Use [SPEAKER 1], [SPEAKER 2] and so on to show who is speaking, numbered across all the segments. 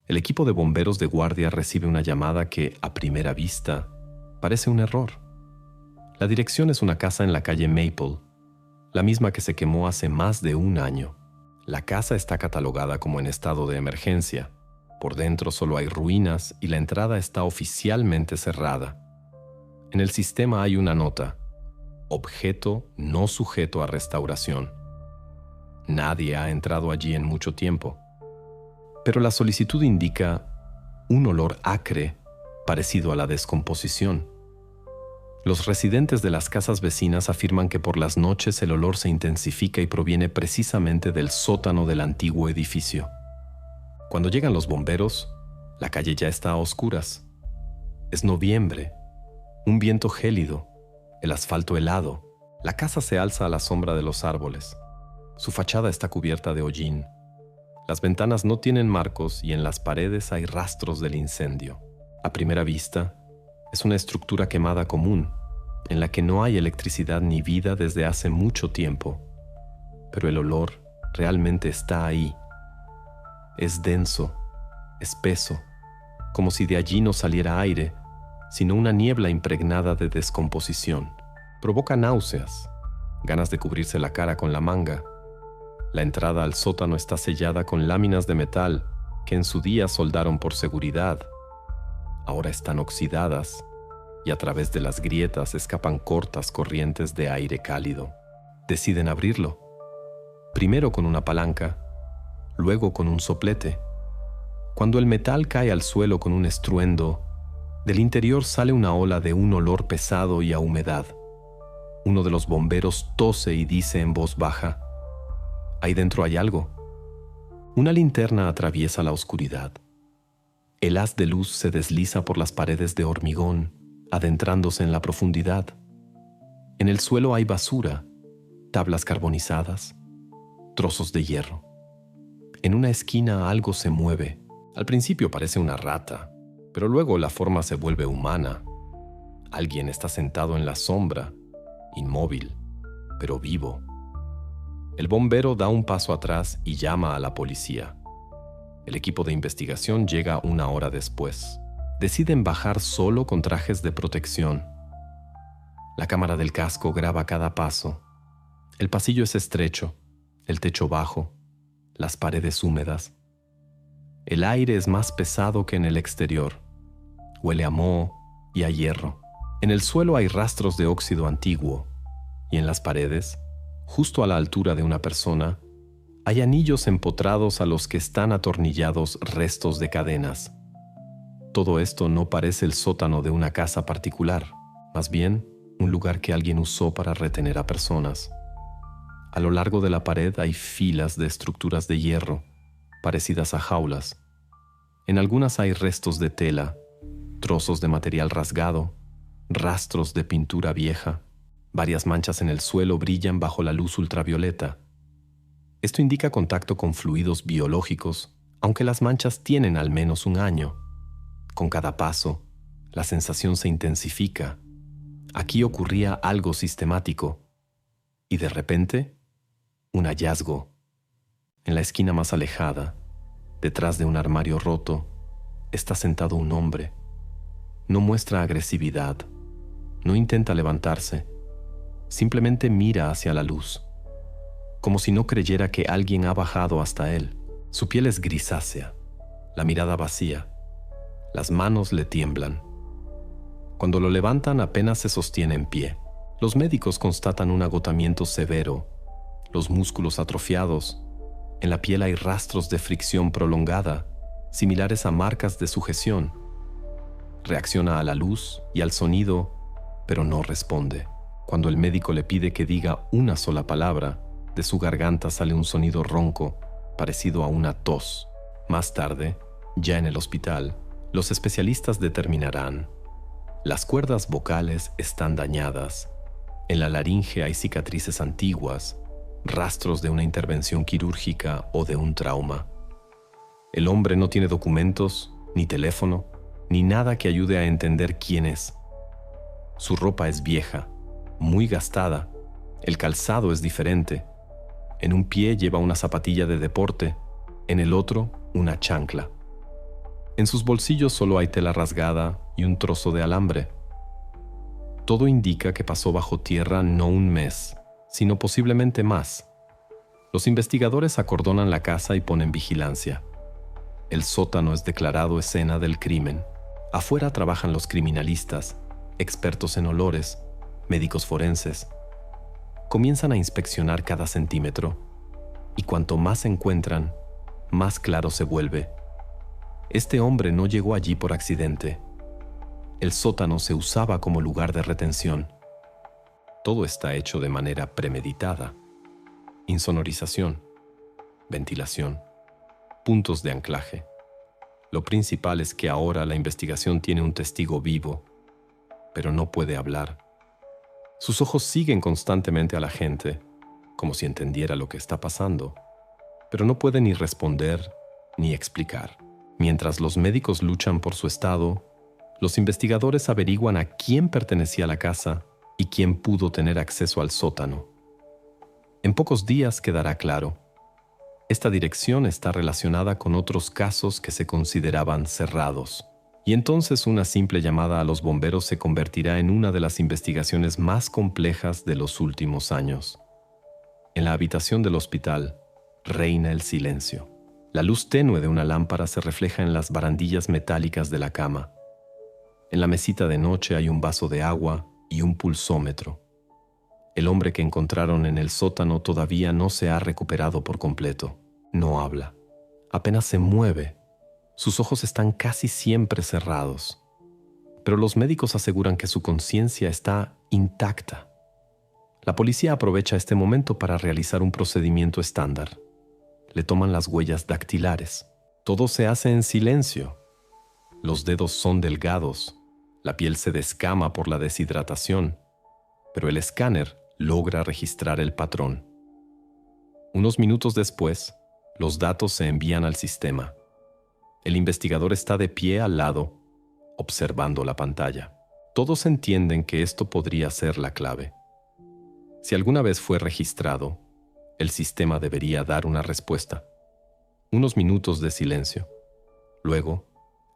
[SPEAKER 1] El equipo de bomberos de guardia recibe una llamada que, a primera vista, parece un error. La dirección es una casa en la calle Maple, la misma que se quemó hace más de un año. La casa está catalogada como en estado de emergencia. Por dentro solo hay ruinas y la entrada está oficialmente cerrada. En el sistema hay una nota: objeto no sujeto a restauración. Nadie ha entrado allí en mucho tiempo. Pero la solicitud indica un olor acre parecido a la descomposición. Los residentes de las casas vecinas afirman que por las noches el olor se intensifica y proviene precisamente del sótano del antiguo edificio. Cuando llegan los bomberos, la calle ya está a oscuras. Es noviembre, un viento gélido, el asfalto helado. La casa se alza a la sombra de los árboles. Su fachada está cubierta de hollín. Las ventanas no tienen marcos y en las paredes hay rastros del incendio. A primera vista, es una estructura quemada común, en la que no hay electricidad ni vida desde hace mucho tiempo. Pero el olor realmente está ahí. Es denso, espeso, como si de allí no saliera aire, sino una niebla impregnada de descomposición. Provoca náuseas, ganas de cubrirse la cara con la manga. La entrada al sótano está sellada con láminas de metal que en su día soldaron por seguridad. Ahora están oxidadas y a través de las grietas escapan cortas corrientes de aire cálido. Deciden abrirlo, primero con una palanca, luego con un soplete. Cuando el metal cae al suelo con un estruendo, del interior sale una ola de un olor pesado y a humedad. Uno de los bomberos tose y dice en voz baja: «Ahí dentro hay algo». Una linterna atraviesa la oscuridad. El haz de luz se desliza por las paredes de hormigón, adentrándose en la profundidad. En el suelo hay basura, tablas carbonizadas, trozos de hierro. En una esquina algo se mueve. Al principio parece una rata, pero luego la forma se vuelve humana. Alguien está sentado en la sombra, inmóvil, pero vivo. El bombero da un paso atrás y llama a la policía. El equipo de investigación llega una hora después. Deciden bajar solo con trajes de protección. La cámara del casco graba cada paso. El pasillo es estrecho, el techo bajo, las paredes húmedas. El aire es más pesado que en el exterior. Huele a moho y a hierro. En el suelo hay rastros de óxido antiguo y en las paredes, justo a la altura de una persona, hay anillos empotrados a los que están atornillados restos de cadenas. Todo esto no parece el sótano de una casa particular, más bien un lugar que alguien usó para retener a personas. A lo largo de la pared hay filas de estructuras de hierro, parecidas a jaulas. En algunas hay restos de tela, trozos de material rasgado, rastros de pintura vieja. Varias manchas en el suelo brillan bajo la luz ultravioleta. Esto indica contacto con fluidos biológicos, aunque las manchas tienen al menos un año. Con cada paso, la sensación se intensifica. Aquí ocurría algo sistemático. Y de repente, un hallazgo. En la esquina más alejada, detrás de un armario roto, está sentado un hombre. No muestra agresividad. No intenta levantarse. Simplemente mira hacia la luz, como si no creyera que alguien ha bajado hasta él. Su piel es grisácea, la mirada vacía. Las manos le tiemblan. Cuando lo levantan apenas se sostiene en pie. Los médicos constatan un agotamiento severo, los músculos atrofiados. En la piel hay rastros de fricción prolongada, similares a marcas de sujeción. Reacciona a la luz y al sonido, pero no responde. Cuando el médico le pide que diga una sola palabra, de su garganta sale un sonido ronco, parecido a una tos. Más tarde, ya en el hospital, los especialistas determinarán: las cuerdas vocales están dañadas, en la laringe hay cicatrices antiguas, rastros de una intervención quirúrgica o de un trauma. El hombre no tiene documentos, ni teléfono, ni nada que ayude a entender quién es. Su ropa es vieja, muy gastada, el calzado es diferente. En un pie lleva una zapatilla de deporte, en el otro una chancla. En sus bolsillos solo hay tela rasgada y un trozo de alambre. Todo indica que pasó bajo tierra no un mes, sino posiblemente más. Los investigadores acordonan la casa y ponen vigilancia. El sótano es declarado escena del crimen. Afuera trabajan los criminalistas, expertos en olores, médicos forenses. Comienzan a inspeccionar cada centímetro, y cuanto más encuentran, más claro se vuelve. Este hombre no llegó allí por accidente. El sótano se usaba como lugar de retención. Todo está hecho de manera premeditada. Insonorización, ventilación, puntos de anclaje. Lo principal es que ahora la investigación tiene un testigo vivo, pero no puede hablar. Sus ojos siguen constantemente a la gente, como si entendiera lo que está pasando, pero no puede ni responder ni explicar. Mientras los médicos luchan por su estado, los investigadores averiguan a quién pertenecía la casa y quién pudo tener acceso al sótano. En pocos días quedará claro. Esta dirección está relacionada con otros casos que se consideraban cerrados. Y entonces una simple llamada a los bomberos se convertirá en una de las investigaciones más complejas de los últimos años. En la habitación del hospital reina el silencio. La luz tenue de una lámpara se refleja en las barandillas metálicas de la cama. En la mesita de noche hay un vaso de agua y un pulsómetro. El hombre que encontraron en el sótano todavía no se ha recuperado por completo. No habla. Apenas se mueve. Sus ojos están casi siempre cerrados. Pero los médicos aseguran que su conciencia está intacta. La policía aprovecha este momento para realizar un procedimiento estándar. Le toman las huellas dactilares. Todo se hace en silencio. Los dedos son delgados. La piel se descama por la deshidratación, pero el escáner logra registrar el patrón. Unos minutos después, los datos se envían al sistema. El investigador está de pie al lado, observando la pantalla. Todos entienden que esto podría ser la clave. Si alguna vez fue registrado, el sistema debería dar una respuesta. Unos minutos de silencio. Luego,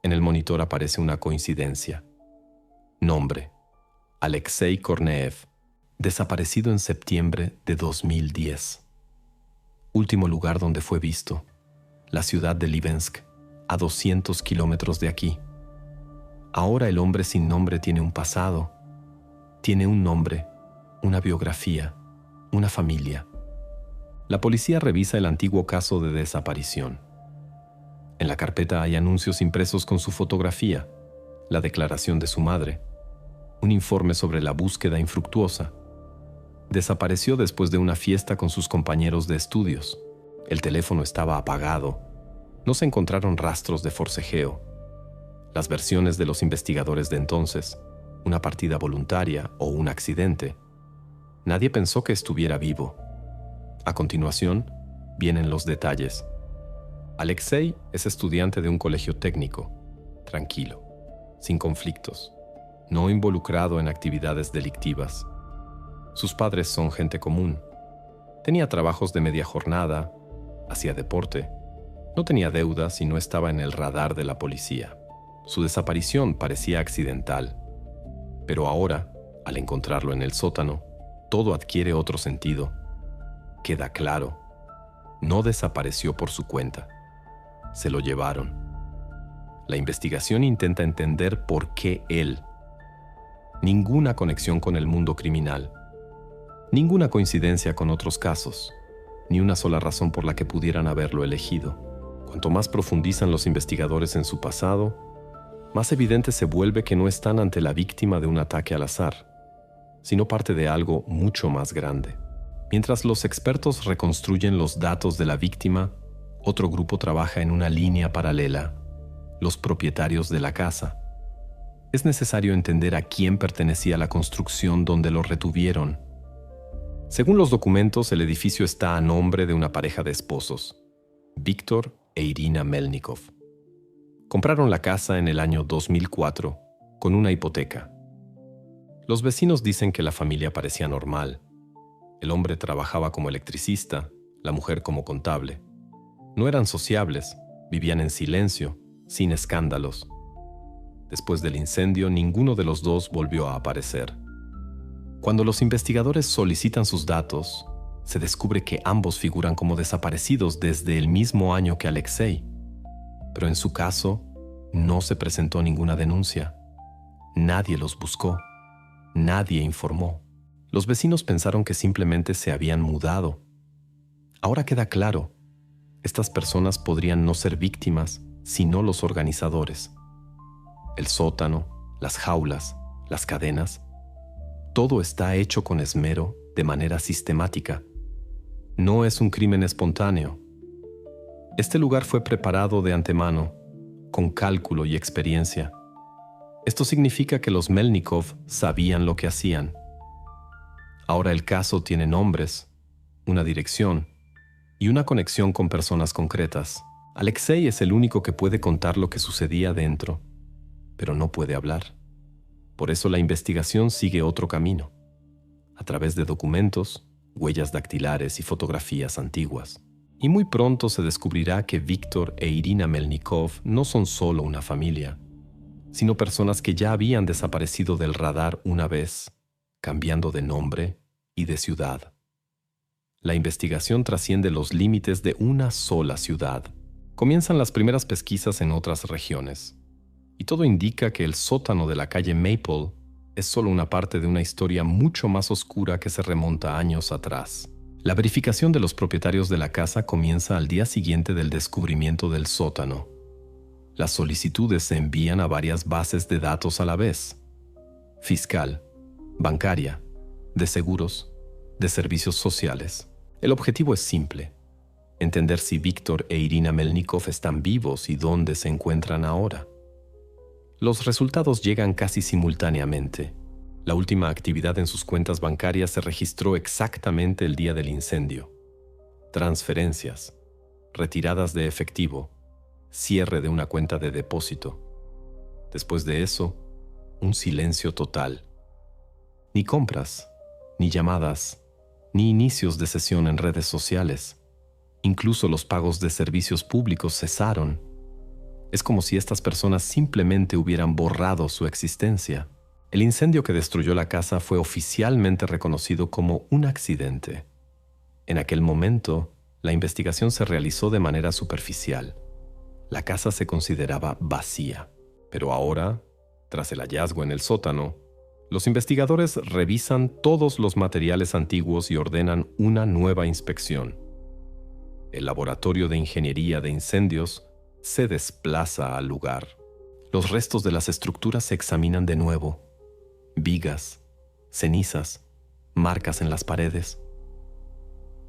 [SPEAKER 1] en el monitor aparece una coincidencia. Nombre: Alexei Korneev, desaparecido en septiembre de 2010. Último lugar donde fue visto: la ciudad de Livensk, a 200 kilómetros de aquí. Ahora el hombre sin nombre tiene un pasado. Tiene un nombre, una biografía, una familia. La policía revisa el antiguo caso de desaparición. En la carpeta hay anuncios impresos con su fotografía, la declaración de su madre, un informe sobre la búsqueda infructuosa. Desapareció después de una fiesta con sus compañeros de estudios. El teléfono estaba apagado. No se encontraron rastros de forcejeo. Las versiones de los investigadores de entonces, una partida voluntaria o un accidente. Nadie pensó que estuviera vivo. A continuación, vienen los detalles. Alexei es estudiante de un colegio técnico, tranquilo, sin conflictos, no involucrado en actividades delictivas. Sus padres son gente común. Tenía trabajos de media jornada, hacía deporte, no tenía deudas y no estaba en el radar de la policía. Su desaparición parecía accidental, pero ahora, al encontrarlo en el sótano, todo adquiere otro sentido. Queda claro, no desapareció por su cuenta. Se lo llevaron. La investigación intenta entender por qué él. Ninguna conexión con el mundo criminal. Ninguna coincidencia con otros casos. Ni una sola razón por la que pudieran haberlo elegido. Cuanto más profundizan los investigadores en su pasado, más evidente se vuelve que no están ante la víctima de un ataque al azar, sino parte de algo mucho más grande. Mientras los expertos reconstruyen los datos de la víctima, otro grupo trabaja en una línea paralela: los propietarios de la casa. Es necesario entender a quién pertenecía la construcción donde lo retuvieron. Según los documentos, el edificio está a nombre de una pareja de esposos, Víctor e Irina Melnikov. Compraron la casa en el año 2004 con una hipoteca. Los vecinos dicen que la familia parecía normal. El hombre trabajaba como electricista, la mujer como contable. No eran sociables, vivían en silencio sin escándalos. Después del incendio, ninguno de los dos volvió a aparecer. Cuando los investigadores solicitan sus datos, se descubre que ambos figuran como desaparecidos desde el mismo año que Alexei. Pero en su caso, no se presentó ninguna denuncia. Nadie los buscó. Nadie informó. Los vecinos pensaron que simplemente se habían mudado. Ahora queda claro, estas personas podrían no ser víctimas, sino los organizadores. El sótano, las jaulas, las cadenas, todo está hecho con esmero, de manera sistemática. No es un crimen espontáneo. Este lugar fue preparado de antemano, con cálculo y experiencia. Esto significa que los Melnikov sabían lo que hacían. Ahora el caso tiene nombres, una dirección y una conexión con personas concretas. Alexei es el único que puede contar lo que sucedía dentro, pero no puede hablar. Por eso la investigación sigue otro camino, a través de documentos, huellas dactilares y fotografías antiguas. Y muy pronto se descubrirá que Víctor e Irina Melnikov no son solo una familia, sino personas que ya habían desaparecido del radar una vez, cambiando de nombre y de ciudad. La investigación trasciende los límites de una sola ciudad. Comienzan las primeras pesquisas en otras regiones, y todo indica que el sótano de la calle Maple es solo una parte de una historia mucho más oscura que se remonta años atrás. La verificación de los propietarios de la casa comienza al día siguiente del descubrimiento del sótano. Las solicitudes se envían a varias bases de datos a la vez: fiscal, bancaria, de seguros, de servicios sociales. El objetivo es simple: entender si Víctor e Irina Melnikov están vivos y dónde se encuentran ahora. Los resultados llegan casi simultáneamente. La última actividad en sus cuentas bancarias se registró exactamente el día del incendio. Transferencias, retiradas de efectivo, cierre de una cuenta de depósito. Después de eso, un silencio total. Ni compras, ni llamadas, ni inicios de sesión en redes sociales. Incluso los pagos de servicios públicos cesaron. Es como si estas personas simplemente hubieran borrado su existencia. El incendio que destruyó la casa fue oficialmente reconocido como un accidente. En aquel momento, la investigación se realizó de manera superficial. La casa se consideraba vacía. Pero ahora, tras el hallazgo en el sótano, los investigadores revisan todos los materiales antiguos y ordenan una nueva inspección. El laboratorio de ingeniería de incendios se desplaza al lugar. Los restos de las estructuras se examinan de nuevo. Vigas, cenizas, marcas en las paredes.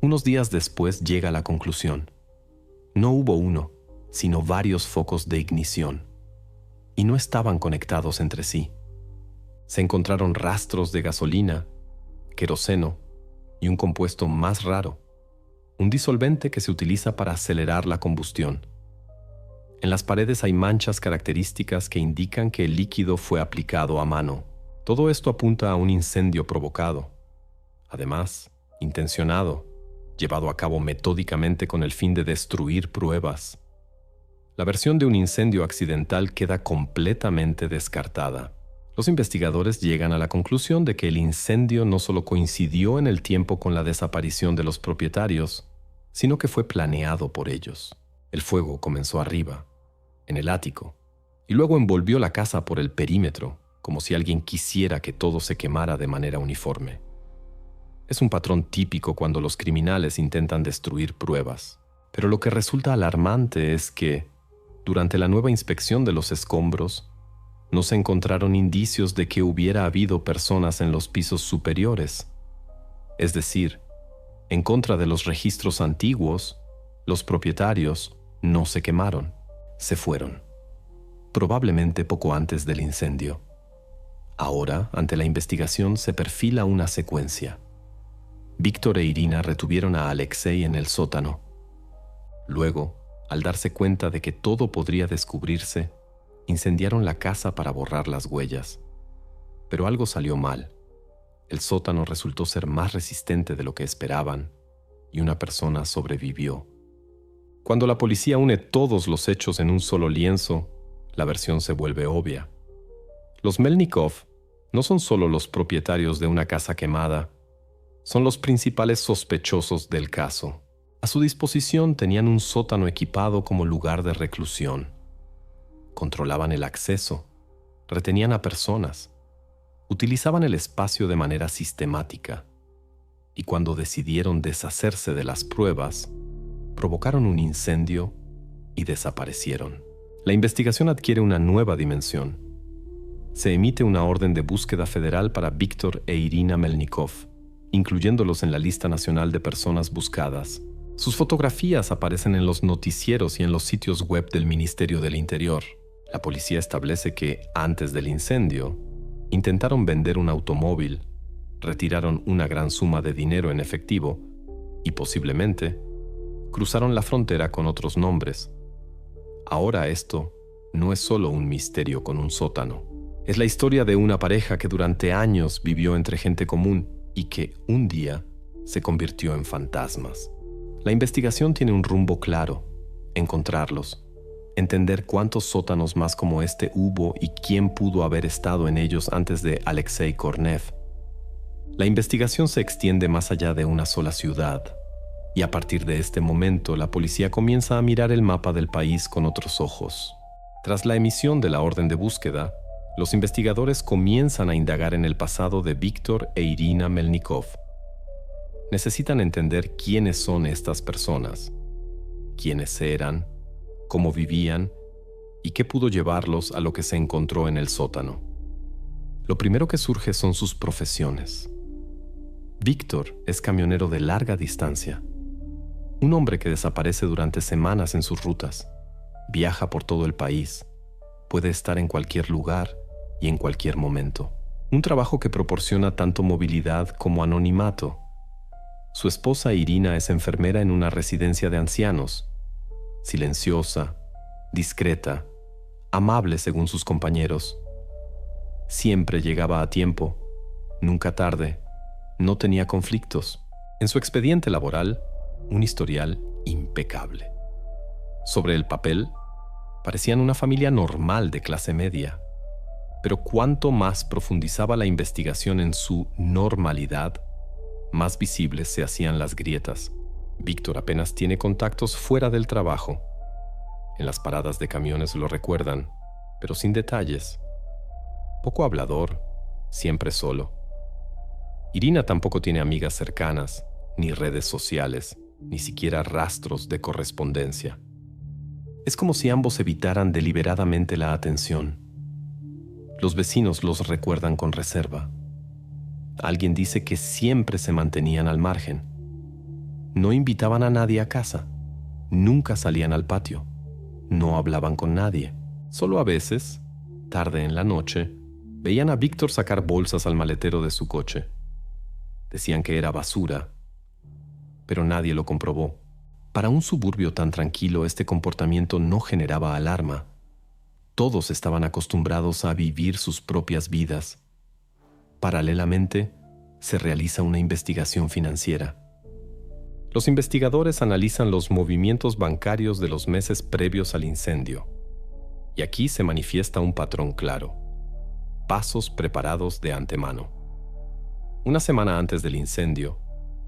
[SPEAKER 1] Unos días después llega a la conclusión: no hubo uno, sino varios focos de ignición, y no estaban conectados entre sí. Se encontraron rastros de gasolina, queroseno y un compuesto más raro, un disolvente que se utiliza para acelerar la combustión. En las paredes hay manchas características que indican que el líquido fue aplicado a mano. Todo esto apunta a un incendio provocado, además, intencionado, llevado a cabo metódicamente con el fin de destruir pruebas. La versión de un incendio accidental queda completamente descartada. Los investigadores llegan a la conclusión de que el incendio no solo coincidió en el tiempo con la desaparición de los propietarios, sino que fue planeado por ellos. El fuego comenzó arriba, en el ático, y luego envolvió la casa por el perímetro, como si alguien quisiera que todo se quemara de manera uniforme. Es un patrón típico cuando los criminales intentan destruir pruebas, pero lo que resulta alarmante es que, durante la nueva inspección de los escombros, no se encontraron indicios de que hubiera habido personas en los pisos superiores. Es decir, en contra de los registros antiguos, los propietarios no se quemaron, se fueron, probablemente poco antes del incendio. Ahora, ante la investigación, se perfila una secuencia. Víctor e Irina retuvieron a Alexei en el sótano. Luego, al darse cuenta de que todo podría descubrirse, incendiaron la casa para borrar las huellas. Pero algo salió mal. El sótano resultó ser más resistente de lo que esperaban y una persona sobrevivió. Cuando la policía une todos los hechos en un solo lienzo, la versión se vuelve obvia. Los Melnikov no son solo los propietarios de una casa quemada, son los principales sospechosos del caso. A su disposición tenían un sótano equipado como lugar de reclusión. Controlaban el acceso, retenían a personas, utilizaban el espacio de manera sistemática, y cuando decidieron deshacerse de las pruebas, provocaron un incendio y desaparecieron. La investigación adquiere una nueva dimensión. Se emite una orden de búsqueda federal para Víctor e Irina Melnikov, incluyéndolos en la lista nacional de personas buscadas. Sus fotografías aparecen en los noticieros y en los sitios web del Ministerio del Interior. La policía establece que, antes del incendio, intentaron vender un automóvil, retiraron una gran suma de dinero en efectivo y, posiblemente, cruzaron la frontera con otros nombres. Ahora esto no es solo un misterio con un sótano. Es la historia de una pareja que durante años vivió entre gente común y que un día se convirtió en fantasmas. La investigación tiene un rumbo claro: encontrarlos, entender cuántos sótanos más como este hubo y quién pudo haber estado en ellos antes de Alexei Kornev. La investigación se extiende más allá de una sola ciudad, y a partir de este momento la policía comienza a mirar el mapa del país con otros ojos. Tras la emisión de la orden de búsqueda, los investigadores comienzan a indagar en el pasado de Víctor e Irina Melnikov. Necesitan entender quiénes son estas personas, quiénes eran, cómo vivían y qué pudo llevarlos a lo que se encontró en el sótano. Lo primero que surge son sus profesiones. Víctor es camionero de larga distancia, un hombre que desaparece durante semanas en sus rutas, viaja por todo el país, puede estar en cualquier lugar y en cualquier momento. Un trabajo que proporciona tanto movilidad como anonimato. Su esposa Irina es enfermera en una residencia de ancianos, silenciosa, discreta, amable según sus compañeros. Siempre llegaba a tiempo, nunca tarde, no tenía conflictos. En su expediente laboral, un historial impecable. Sobre el papel, parecían una familia normal de clase media, pero cuanto más profundizaba la investigación en su normalidad, más visibles se hacían las grietas. Víctor apenas tiene contactos fuera del trabajo. En las paradas de camiones lo recuerdan, pero sin detalles. Poco hablador, siempre solo. Irina tampoco tiene amigas cercanas, ni redes sociales, ni siquiera rastros de correspondencia. Es como si ambos evitaran deliberadamente la atención. Los vecinos los recuerdan con reserva. Alguien dice que siempre se mantenían al margen. No invitaban a nadie a casa. Nunca salían al patio. No hablaban con nadie. Solo a veces, tarde en la noche, veían a Víctor sacar bolsas al maletero de su coche. Decían que era basura, pero nadie lo comprobó. Para un suburbio tan tranquilo, este comportamiento no generaba alarma. Todos estaban acostumbrados a vivir sus propias vidas. Paralelamente, se realiza una investigación financiera. Los investigadores analizan los movimientos bancarios de los meses previos al incendio. Y aquí se manifiesta un patrón claro: pasos preparados de antemano. Una semana antes del incendio,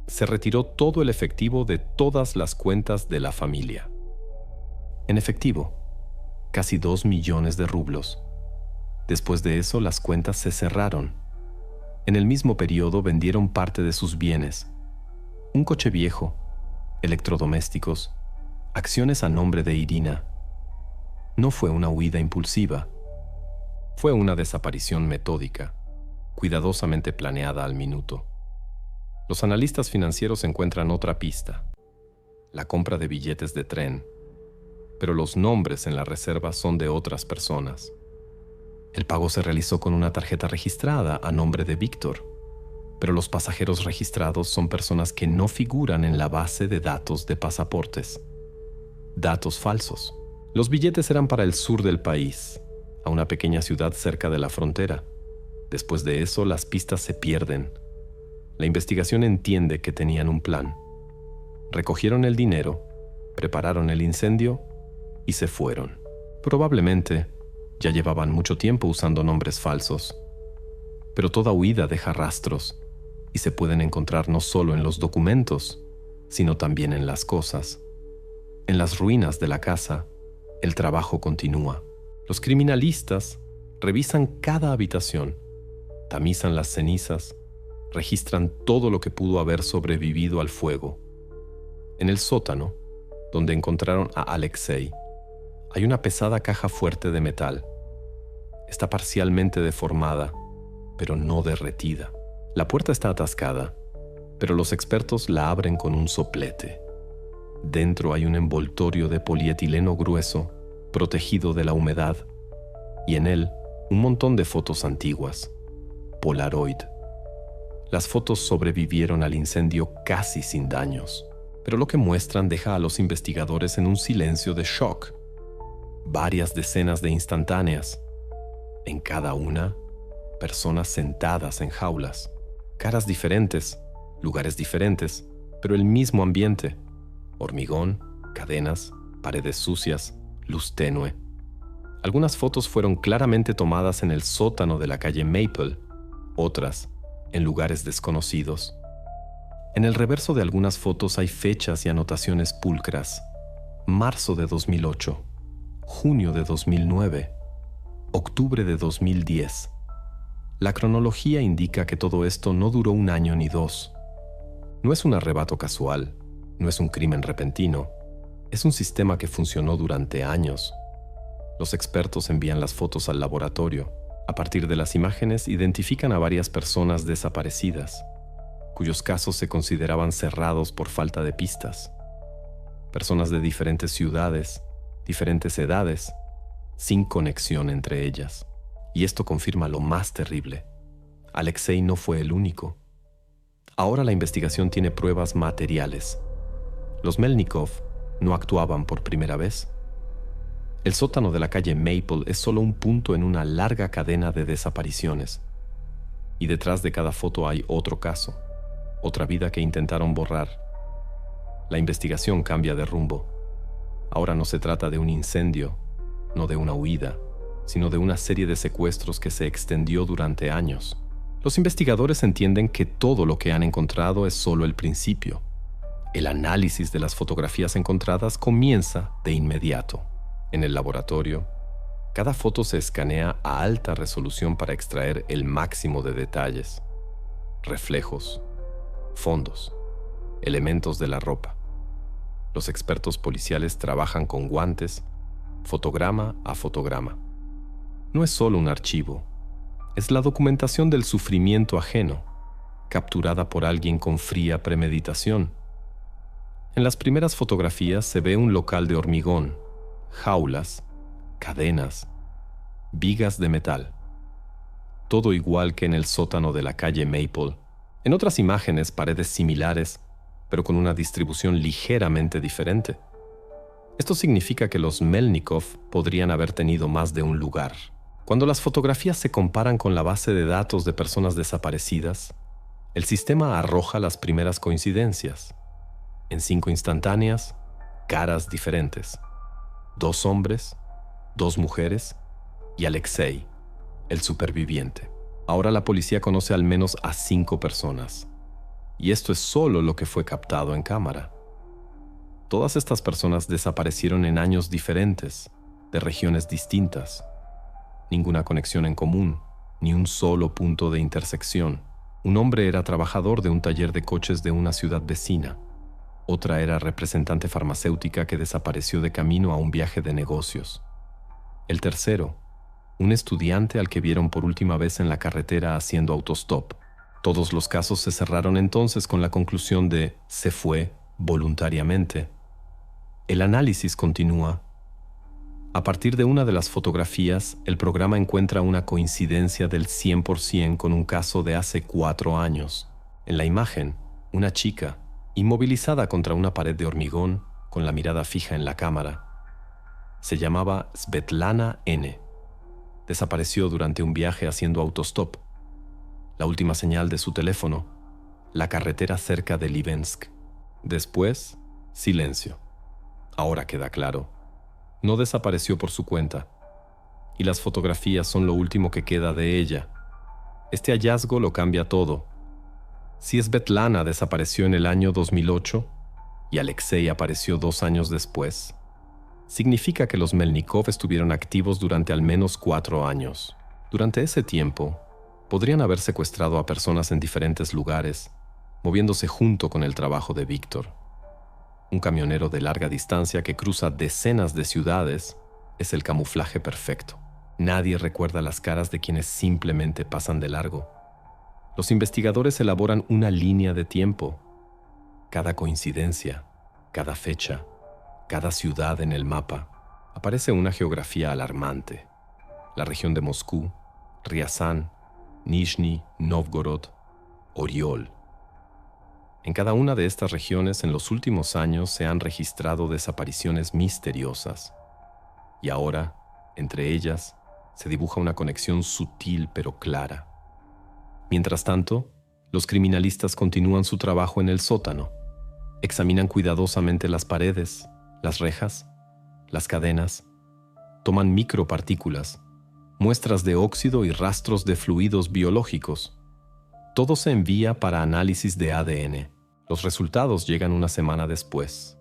[SPEAKER 1] se retiró todo el efectivo de todas las cuentas de la familia. En efectivo, casi 2 millones de rublos. Después de eso, las cuentas se cerraron. En el mismo periodo vendieron parte de sus bienes: un coche viejo, electrodomésticos, acciones a nombre de Irina. No fue una huida impulsiva. Fue una desaparición metódica, cuidadosamente planeada al minuto. Los analistas financieros encuentran otra pista: la compra de billetes de tren, pero los nombres en la reserva son de otras personas. El pago se realizó con una tarjeta registrada a nombre de Víctor, pero los pasajeros registrados son personas que no figuran en la base de datos de pasaportes. Datos falsos. Los billetes eran para el sur del país, a una pequeña ciudad cerca de la frontera. Después de eso, las pistas se pierden. La investigación entiende que tenían un plan. Recogieron el dinero, prepararon el incendio y se fueron. Probablemente ya llevaban mucho tiempo usando nombres falsos, pero toda huida deja rastros y se pueden encontrar no solo en los documentos, sino también en las cosas. En las ruinas de la casa, el trabajo continúa. Los criminalistas revisan cada habitación, tamizan las cenizas, registran todo lo que pudo haber sobrevivido al fuego. En el sótano, donde encontraron a Alexei, hay una pesada caja fuerte de metal. Está parcialmente deformada, pero no derretida. La puerta está atascada, pero los expertos la abren con un soplete. Dentro hay un envoltorio de polietileno grueso, protegido de la humedad, y en él un montón de fotos antiguas. Polaroid. Las fotos sobrevivieron al incendio casi sin daños, pero lo que muestran deja a los investigadores en un silencio de shock. Varias decenas de instantáneas. En cada una, personas sentadas en jaulas. Caras diferentes, lugares diferentes, pero el mismo ambiente. Hormigón, cadenas, paredes sucias, luz tenue. Algunas fotos fueron claramente tomadas en el sótano de la calle Maple, otras en lugares desconocidos. En el reverso de algunas fotos hay fechas y anotaciones pulcras. Marzo de 2008, junio de 2009, octubre de 2010. La cronología indica que todo esto no duró un año ni dos. No es un arrebato casual, no es un crimen repentino, es un sistema que funcionó durante años. Los expertos envían las fotos al laboratorio. A partir de las imágenes identifican a varias personas desaparecidas, cuyos casos se consideraban cerrados por falta de pistas. Personas de diferentes ciudades, diferentes edades, sin conexión entre ellas. Y esto confirma lo más terrible. Alexei no fue el único. Ahora la investigación tiene pruebas materiales. Los Melnikov no actuaban por primera vez. El sótano de la calle Maple es solo un punto en una larga cadena de desapariciones. Y detrás de cada foto hay otro caso, otra vida que intentaron borrar. La investigación cambia de rumbo. Ahora no se trata de un incendio, no de una huida, sino de una serie de secuestros que se extendió durante años. Los investigadores entienden que todo lo que han encontrado es solo el principio. El análisis de las fotografías encontradas comienza de inmediato. En el laboratorio, cada foto se escanea a alta resolución para extraer el máximo de detalles. Reflejos, fondos, elementos de la ropa. Los expertos policiales trabajan con guantes, fotograma a fotograma. No es solo un archivo, es la documentación del sufrimiento ajeno, capturada por alguien con fría premeditación. En las primeras fotografías se ve un local de hormigón, jaulas, cadenas, vigas de metal. Todo igual que en el sótano de la calle Maple. En otras imágenes, paredes similares, pero con una distribución ligeramente diferente. Esto significa que los Melnikov podrían haber tenido más de un lugar. Cuando las fotografías se comparan con la base de datos de personas desaparecidas, el sistema arroja las primeras coincidencias. En 5 instantáneas, caras diferentes. 2 hombres, 2 mujeres y Alexei, el superviviente. Ahora la policía conoce al menos a 5 personas. Y esto es solo lo que fue captado en cámara. Todas estas personas desaparecieron en años diferentes, de regiones distintas. Ninguna conexión en común, ni un solo punto de intersección. Un hombre era trabajador de un taller de coches de una ciudad vecina. Otra era representante farmacéutica que desapareció de camino a un viaje de negocios. El tercero, un estudiante al que vieron por última vez en la carretera haciendo autostop. Todos los casos se cerraron entonces con la conclusión de se fue voluntariamente. El análisis continúa. A partir de una de las fotografías, el programa encuentra una coincidencia del 100% con un caso de hace 4 años. En la imagen, una chica, inmovilizada contra una pared de hormigón, con la mirada fija en la cámara. Se llamaba Svetlana N. Desapareció durante un viaje haciendo autostop. La última señal de su teléfono, la carretera cerca de Livensk. Después, silencio. Ahora queda claro. No desapareció por su cuenta, y las fotografías son lo último que queda de ella. Este hallazgo lo cambia todo. Si Svetlana desapareció en el año 2008 y Alexei apareció 2 años después, significa que los Melnikov estuvieron activos durante al menos 4 años. Durante ese tiempo, podrían haber secuestrado a personas en diferentes lugares, moviéndose junto con el trabajo de Víctor. Un camionero de larga distancia que cruza decenas de ciudades es el camuflaje perfecto. Nadie recuerda las caras de quienes simplemente pasan de largo. Los investigadores elaboran una línea de tiempo. Cada coincidencia, cada fecha, cada ciudad en el mapa, aparece una geografía alarmante. La región de Moscú, Riazán, Nizhny Novgorod, Oriol. En cada una de estas regiones en los últimos años se han registrado desapariciones misteriosas. Y ahora, entre ellas, se dibuja una conexión sutil pero clara. Mientras tanto, los criminalistas continúan su trabajo en el sótano. Examinan cuidadosamente las paredes, las rejas, las cadenas. Toman micropartículas, muestras de óxido y rastros de fluidos biológicos. Todo se envía para análisis de ADN. Los resultados llegan una semana después.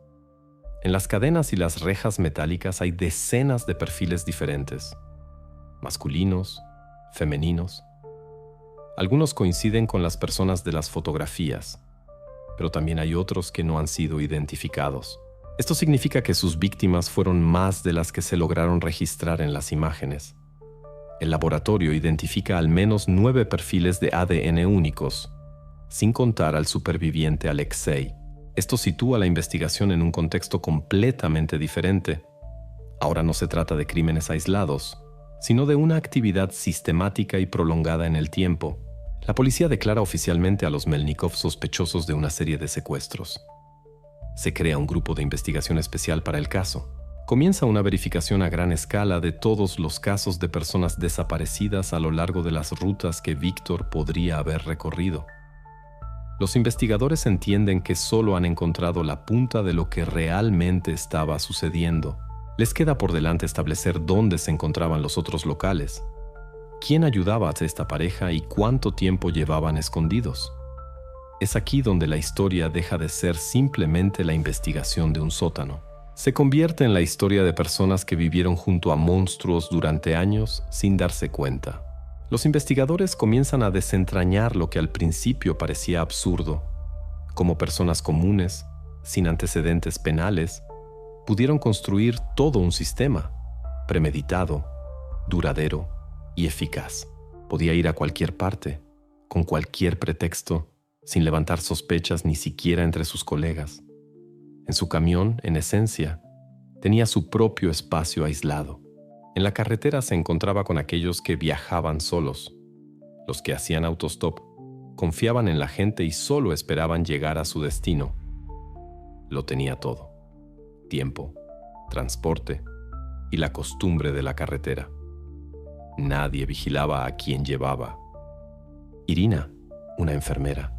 [SPEAKER 1] En las cadenas y las rejas metálicas hay decenas de perfiles diferentes, masculinos, femeninos. Algunos coinciden con las personas de las fotografías, pero también hay otros que no han sido identificados. Esto significa que sus víctimas fueron más de las que se lograron registrar en las imágenes. El laboratorio identifica al menos 9 perfiles de ADN únicos, sin contar al superviviente Alexei. Esto sitúa la investigación en un contexto completamente diferente. Ahora no se trata de crímenes aislados, sino de una actividad sistemática y prolongada en el tiempo. La policía declara oficialmente a los Melnikov sospechosos de una serie de secuestros. Se crea un grupo de investigación especial para el caso. Comienza una verificación a gran escala de todos los casos de personas desaparecidas a lo largo de las rutas que Víctor podría haber recorrido. Los investigadores entienden que solo han encontrado la punta de lo que realmente estaba sucediendo. Les queda por delante establecer dónde se encontraban los otros locales, quién ayudaba a esta pareja y cuánto tiempo llevaban escondidos. Es aquí donde la historia deja de ser simplemente la investigación de un sótano. Se convierte en la historia de personas que vivieron junto a monstruos durante años sin darse cuenta. Los investigadores comienzan a desentrañar lo que al principio parecía absurdo. Como personas comunes, sin antecedentes penales, pudieron construir todo un sistema, premeditado, duradero y eficaz. Podía ir a cualquier parte, con cualquier pretexto, sin levantar sospechas ni siquiera entre sus colegas. En su camión, en esencia, tenía su propio espacio aislado. En la carretera se encontraba con aquellos que viajaban solos. Los que hacían autostop confiaban en la gente y solo esperaban llegar a su destino. Lo tenía todo: tiempo, transporte y la costumbre de la carretera. Nadie vigilaba a quién llevaba. Irina, una enfermera.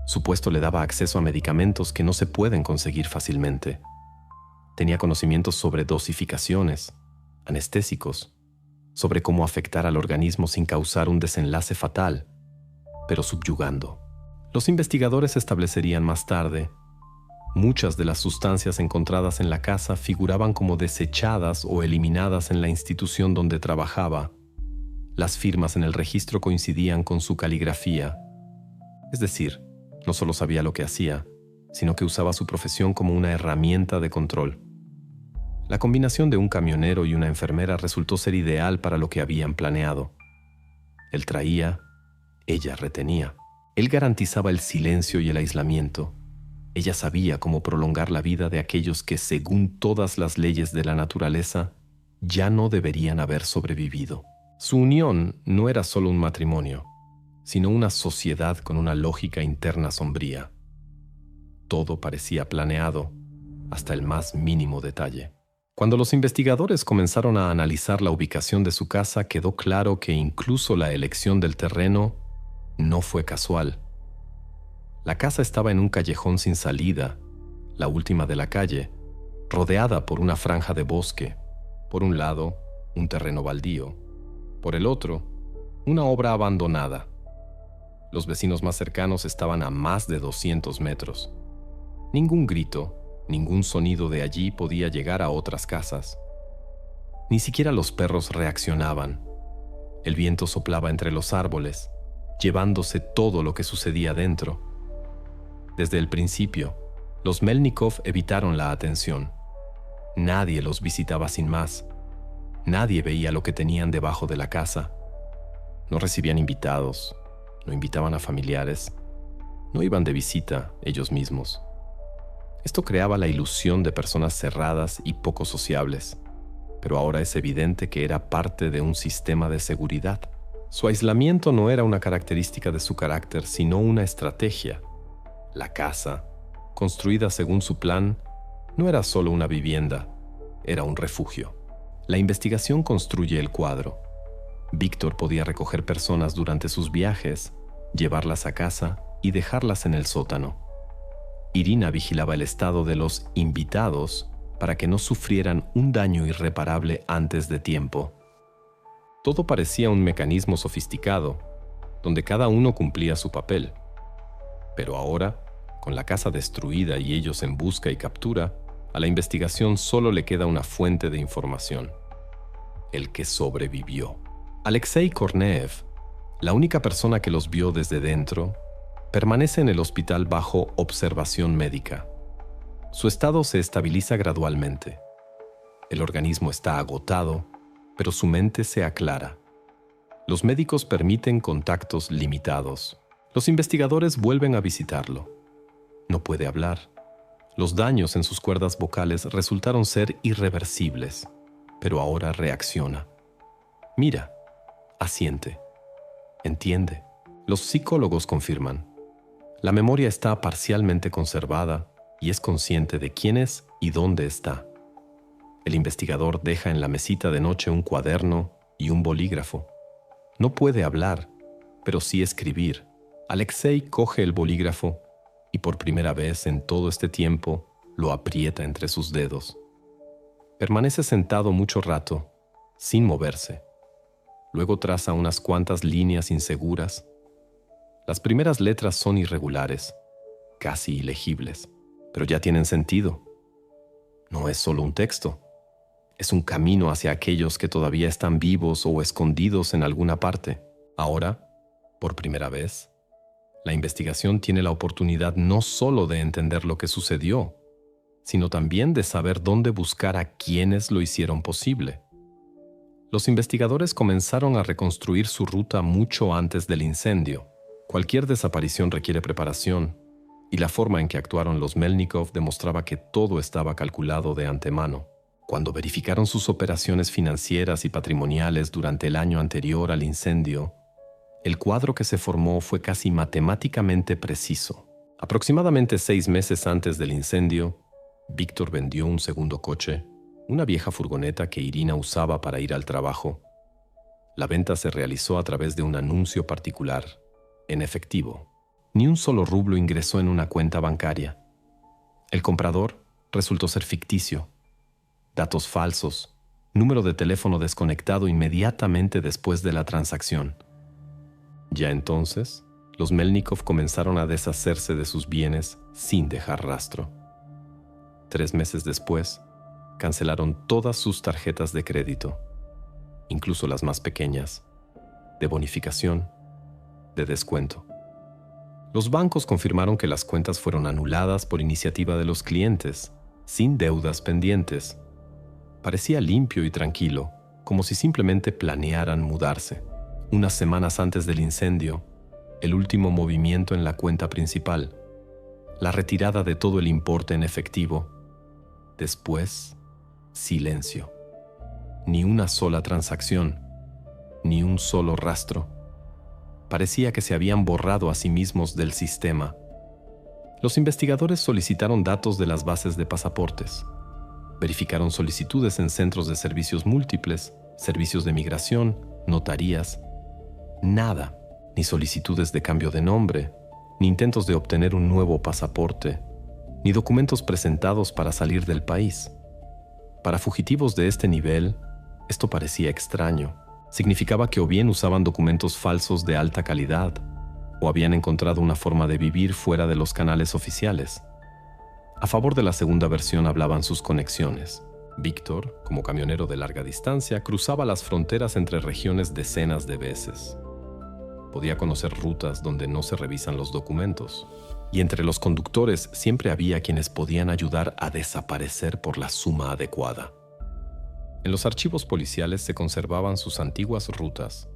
[SPEAKER 1] Su puesto le daba acceso a medicamentos que no se pueden conseguir fácilmente. Tenía conocimientos sobre dosificaciones, anestésicos, sobre cómo afectar al organismo sin causar un desenlace fatal, pero subyugando. Los investigadores establecerían más tarde: muchas de las sustancias encontradas en la casa figuraban como desechadas o eliminadas en la institución donde trabajaba. Las firmas en el registro coincidían con su caligrafía. Es decir, no solo sabía lo que hacía, sino que usaba su profesión como una herramienta de control. La combinación de un camionero y una enfermera resultó ser ideal para lo que habían planeado. Él traía, ella retenía. Él garantizaba el silencio y el aislamiento. Ella sabía cómo prolongar la vida de aquellos que, según todas las leyes de la naturaleza, ya no deberían haber sobrevivido. Su unión no era solo un matrimonio, sino una sociedad con una lógica interna sombría. Todo parecía planeado, hasta el más mínimo detalle. Cuando los investigadores comenzaron a analizar la ubicación de su casa, quedó claro que incluso la elección del terreno no fue casual. La casa estaba en un callejón sin salida, la última de la calle, rodeada por una franja de bosque, por un lado, un terreno baldío, por el otro, una obra abandonada. Los vecinos más cercanos estaban a más de 200 metros. Ningún grito, ningún sonido de allí podía llegar a otras casas. Ni siquiera los perros reaccionaban. El viento soplaba entre los árboles, llevándose todo lo que sucedía dentro. Desde el principio, los Melnikov evitaron la atención. Nadie los visitaba sin más. Nadie veía lo que tenían debajo de la casa. No recibían invitados, no invitaban a familiares, no iban de visita ellos mismos. Esto creaba la ilusión de personas cerradas y poco sociables, pero ahora es evidente que era parte de un sistema de seguridad. Su aislamiento no era una característica de su carácter, sino una estrategia. La casa, construida según su plan, no era solo una vivienda, era un refugio. La investigación construye el cuadro. Víctor podía recoger personas durante sus viajes, llevarlas a casa y dejarlas en el sótano. Irina vigilaba el estado de los invitados para que no sufrieran un daño irreparable antes de tiempo. Todo parecía un mecanismo sofisticado, donde cada uno cumplía su papel. Pero ahora, con la casa destruida y ellos en busca y captura, a la investigación solo le queda una fuente de información: el que sobrevivió. Alexei Korneev, la única persona que los vio desde dentro, permanece en el hospital bajo observación médica. Su estado se estabiliza gradualmente. El organismo está agotado, pero su mente se aclara. Los médicos permiten contactos limitados. Los investigadores vuelven a visitarlo. No puede hablar. Los daños en sus cuerdas vocales resultaron ser irreversibles, pero ahora reacciona. Mira, asiente, entiende. Los psicólogos confirman: la memoria está parcialmente conservada y es consciente de quién es y dónde está. El investigador deja en la mesita de noche un cuaderno y un bolígrafo. No puede hablar, pero sí escribir. Alexei coge el bolígrafo y por primera vez en todo este tiempo lo aprieta entre sus dedos. Permanece sentado mucho rato, sin moverse. Luego traza unas cuantas líneas inseguras. Las primeras letras son irregulares, casi ilegibles, pero ya tienen sentido. No es solo un texto, es un camino hacia aquellos que todavía están vivos o escondidos en alguna parte. Ahora, por primera vez, la investigación tiene la oportunidad no solo de entender lo que sucedió, sino también de saber dónde buscar a quienes lo hicieron posible. Los investigadores comenzaron a reconstruir su ruta mucho antes del incendio. Cualquier desaparición requiere preparación, y la forma en que actuaron los Melnikov demostraba que todo estaba calculado de antemano. Cuando verificaron sus operaciones financieras y patrimoniales durante el año anterior al incendio, el cuadro que se formó fue casi matemáticamente preciso. Aproximadamente 6 meses antes del incendio, Víctor vendió un segundo coche, una vieja furgoneta que Irina usaba para ir al trabajo. La venta se realizó a través de un anuncio particular, en efectivo. Ni un solo rublo ingresó en una cuenta bancaria. El comprador resultó ser ficticio. Datos falsos, número de teléfono desconectado inmediatamente después de la transacción. Ya entonces, los Melnikov comenzaron a deshacerse de sus bienes sin dejar rastro. 3 meses después, cancelaron todas sus tarjetas de crédito, incluso las más pequeñas, de bonificación, de descuento. Los bancos confirmaron que las cuentas fueron anuladas por iniciativa de los clientes, sin deudas pendientes. Parecía limpio y tranquilo, como si simplemente planearan mudarse. Unas semanas antes del incendio, el último movimiento en la cuenta principal, la retirada de todo el importe en efectivo. Después, silencio. Ni una sola transacción, ni un solo rastro. Parecía que se habían borrado a sí mismos del sistema. Los investigadores solicitaron datos de las bases de pasaportes. Verificaron solicitudes en centros de servicios múltiples, servicios de migración, notarías. Nada, ni solicitudes de cambio de nombre, ni intentos de obtener un nuevo pasaporte, ni documentos presentados para salir del país. Para fugitivos de este nivel, esto parecía extraño. Significaba que o bien usaban documentos falsos de alta calidad, o habían encontrado una forma de vivir fuera de los canales oficiales. A favor de la segunda versión hablaban sus conexiones. Víctor, como camionero de larga distancia, cruzaba las fronteras entre regiones decenas de veces. Podía conocer rutas donde no se revisan los documentos. Y entre los conductores siempre había quienes podían ayudar a desaparecer por la suma adecuada. En los archivos policiales se conservaban sus antiguas rutas,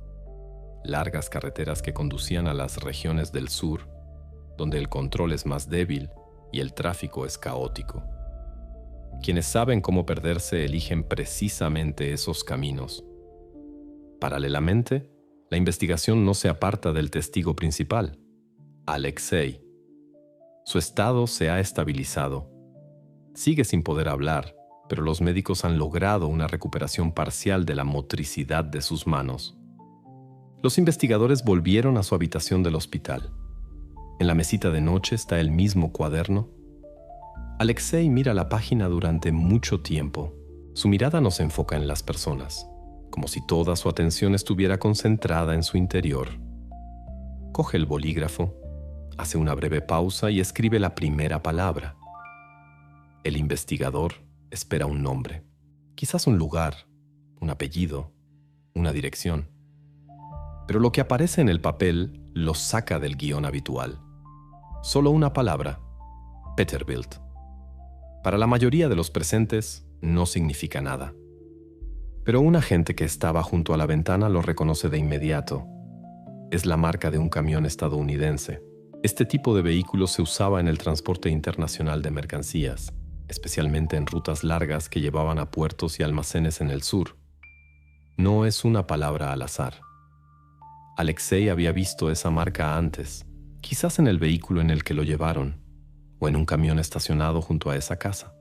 [SPEAKER 1] largas carreteras que conducían a las regiones del sur, donde el control es más débil y el tráfico es caótico. Quienes saben cómo perderse eligen precisamente esos caminos. Paralelamente, la investigación no se aparta del testigo principal, Alexei. Su estado se ha estabilizado. Sigue sin poder hablar, pero los médicos han logrado una recuperación parcial de la motricidad de sus manos. Los investigadores volvieron a su habitación del hospital. En la mesita de noche está el mismo cuaderno. Alexei mira la página durante mucho tiempo. Su mirada no se enfoca en las personas, como si toda su atención estuviera concentrada en su interior. Coge el bolígrafo, hace una breve pausa y escribe la primera palabra. El investigador espera un nombre, quizás un lugar, un apellido, una dirección. Pero lo que aparece en el papel lo saca del guión habitual. Solo una palabra: Peterbilt. Para la mayoría de los presentes no significa nada. Pero un agente que estaba junto a la ventana lo reconoce de inmediato. Es la marca de un camión estadounidense. Este tipo de vehículo se usaba en el transporte internacional de mercancías, especialmente en rutas largas que llevaban a puertos y almacenes en el sur. No es una palabra al azar. Alexei había visto esa marca antes, quizás en el vehículo en el que lo llevaron, o en un camión estacionado junto a esa casa.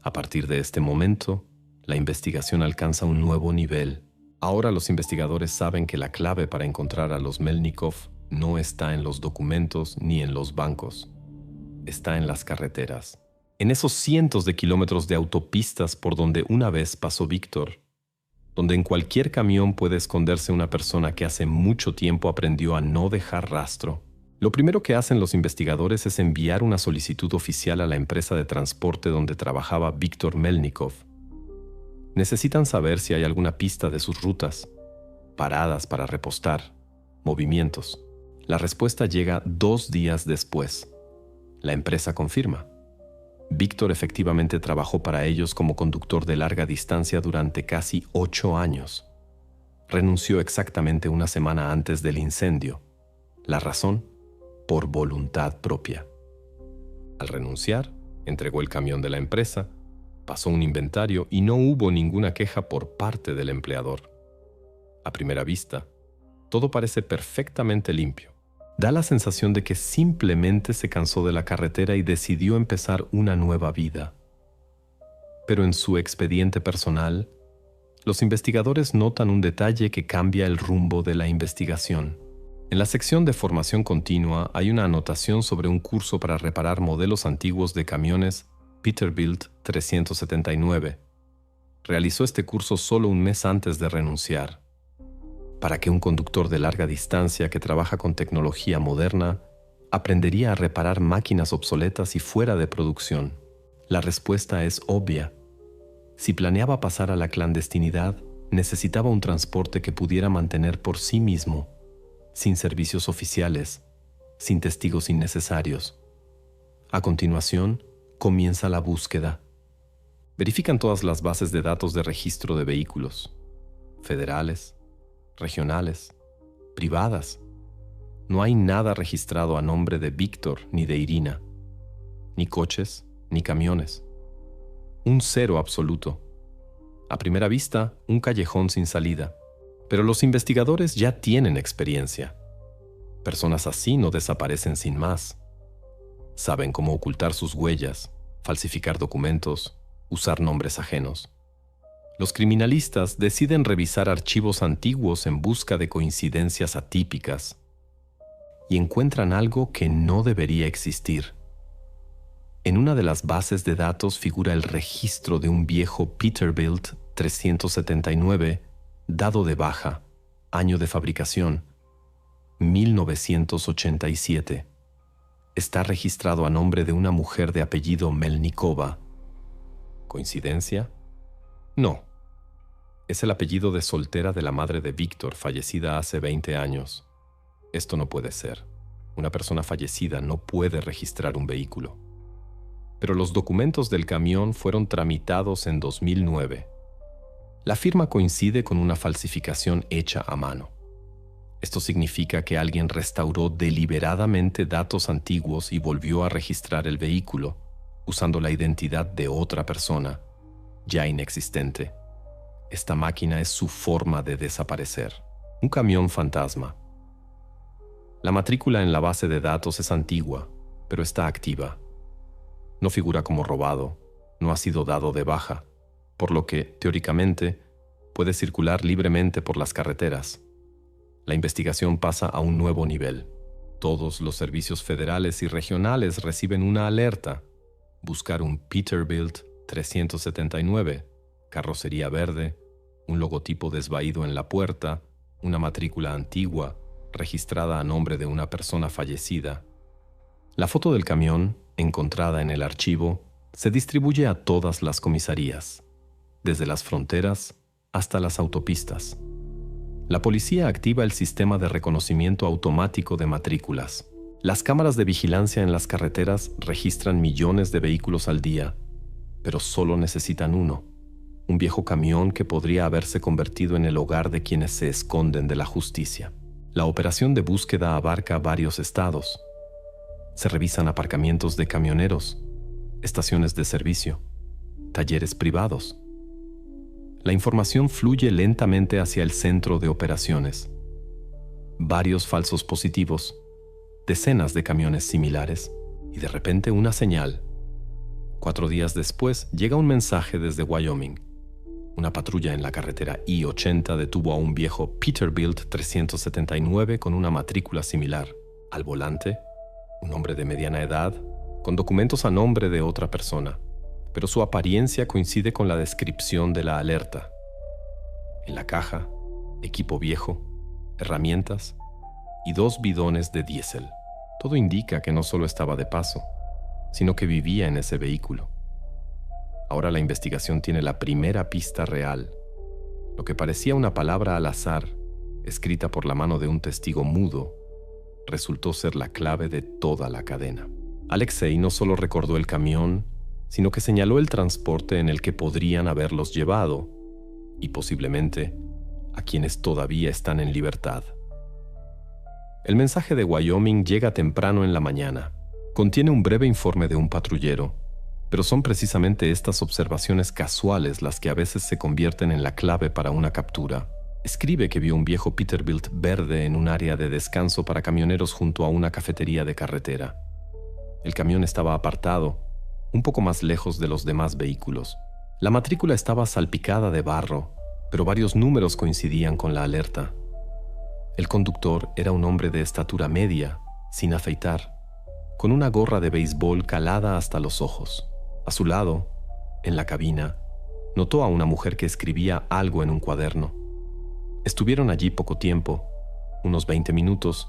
[SPEAKER 1] A partir de este momento, la investigación alcanza un nuevo nivel. Ahora los investigadores saben que la clave para encontrar a los Melnikov no está en los documentos ni en los bancos. Está en las carreteras. En esos cientos de kilómetros de autopistas por donde una vez pasó Víctor, donde en cualquier camión puede esconderse una persona que hace mucho tiempo aprendió a no dejar rastro. Lo primero que hacen los investigadores es enviar una solicitud oficial a la empresa de transporte donde trabajaba Víctor Melnikov. Necesitan saber si hay alguna pista de sus rutas, paradas para repostar, movimientos. La respuesta llega 2 días después. La empresa confirma. Víctor efectivamente trabajó para ellos como conductor de larga distancia durante casi 8 años. Renunció exactamente una semana antes del incendio. ¿La razón? Por voluntad propia. Al renunciar, entregó el camión de la empresa, pasó un inventario y no hubo ninguna queja por parte del empleador. A primera vista, todo parece perfectamente limpio. Da la sensación de que simplemente se cansó de la carretera y decidió empezar una nueva vida. Pero en su expediente personal, los investigadores notan un detalle que cambia el rumbo de la investigación. En la sección de formación continua hay una anotación sobre un curso para reparar modelos antiguos de camiones Peterbilt 379. Realizó este curso solo un mes antes de renunciar. ¿Para qué un conductor de larga distancia que trabaja con tecnología moderna aprendería a reparar máquinas obsoletas y fuera de producción? La respuesta es obvia. Si planeaba pasar a la clandestinidad, necesitaba un transporte que pudiera mantener por sí mismo, sin servicios oficiales, sin testigos innecesarios. A continuación, comienza la búsqueda. Verifican todas las bases de datos de registro de vehículos, federales, regionales, privadas. No hay nada registrado a nombre de Víctor ni de Irina, ni coches, ni camiones. Un cero absoluto. A primera vista, un callejón sin salida. Pero los investigadores ya tienen experiencia. Personas así no desaparecen sin más. Saben cómo ocultar sus huellas, falsificar documentos, usar nombres ajenos. Los criminalistas deciden revisar archivos antiguos en busca de coincidencias atípicas y encuentran algo que no debería existir. En una de las bases de datos figura el registro de un viejo Peterbilt 379 dado de baja, año de fabricación, 1987. Está registrado a nombre de una mujer de apellido Melnikova. ¿Coincidencia? No. Es el apellido de soltera de la madre de Víctor, fallecida hace 20 años. Esto no puede ser. Una persona fallecida no puede registrar un vehículo. Pero los documentos del camión fueron tramitados en 2009. La firma coincide con una falsificación hecha a mano. Esto significa que alguien restauró deliberadamente datos antiguos y volvió a registrar el vehículo, usando la identidad de otra persona, ya inexistente. Esta máquina es su forma de desaparecer. Un camión fantasma. La matrícula en la base de datos es antigua, pero está activa. No figura como robado, no ha sido dado de baja, por lo que, teóricamente, puede circular libremente por las carreteras. La investigación pasa a un nuevo nivel. Todos los servicios federales y regionales reciben una alerta. Buscar un Peterbilt 379, carrocería verde, un logotipo desvaído en la puerta, una matrícula antigua, registrada a nombre de una persona fallecida. La foto del camión, encontrada en el archivo, se distribuye a todas las comisarías, desde las fronteras hasta las autopistas. La policía activa el sistema de reconocimiento automático de matrículas. Las cámaras de vigilancia en las carreteras registran millones de vehículos al día, pero solo necesitan uno, un viejo camión que podría haberse convertido en el hogar de quienes se esconden de la justicia. La operación de búsqueda abarca varios estados. Se revisan aparcamientos de camioneros, estaciones de servicio, talleres privados. La información fluye lentamente hacia el centro de operaciones. Varios falsos positivos, decenas de camiones similares y de repente una señal. 4 días después llega un mensaje desde Wyoming. Una patrulla en la carretera I-80 detuvo a un viejo Peterbilt 379 con una matrícula similar. Al volante, un hombre de mediana edad, con documentos a nombre de otra persona, pero su apariencia coincide con la descripción de la alerta. En la caja, equipo viejo, herramientas y 2 bidones de diésel. Todo indica que no solo estaba de paso, sino que vivía en ese vehículo. Ahora la investigación tiene la primera pista real. Lo que parecía una palabra al azar, escrita por la mano de un testigo mudo, resultó ser la clave de toda la cadena. Alexei no solo recordó el camión, sino que señaló el transporte en el que podrían haberlos llevado, y posiblemente a quienes todavía están en libertad. El mensaje de Wyoming llega temprano en la mañana. Contiene un breve informe de un patrullero, pero son precisamente estas observaciones casuales las que a veces se convierten en la clave para una captura. Escribe que vio un viejo Peterbilt verde en un área de descanso para camioneros junto a una cafetería de carretera. El camión estaba apartado, un poco más lejos de los demás vehículos. La matrícula estaba salpicada de barro, pero varios números coincidían con la alerta. El conductor era un hombre de estatura media, sin afeitar, con una gorra de béisbol calada hasta los ojos. A su lado, en la cabina, notó a una mujer que escribía algo en un cuaderno. Estuvieron allí poco tiempo, unos 20 minutos,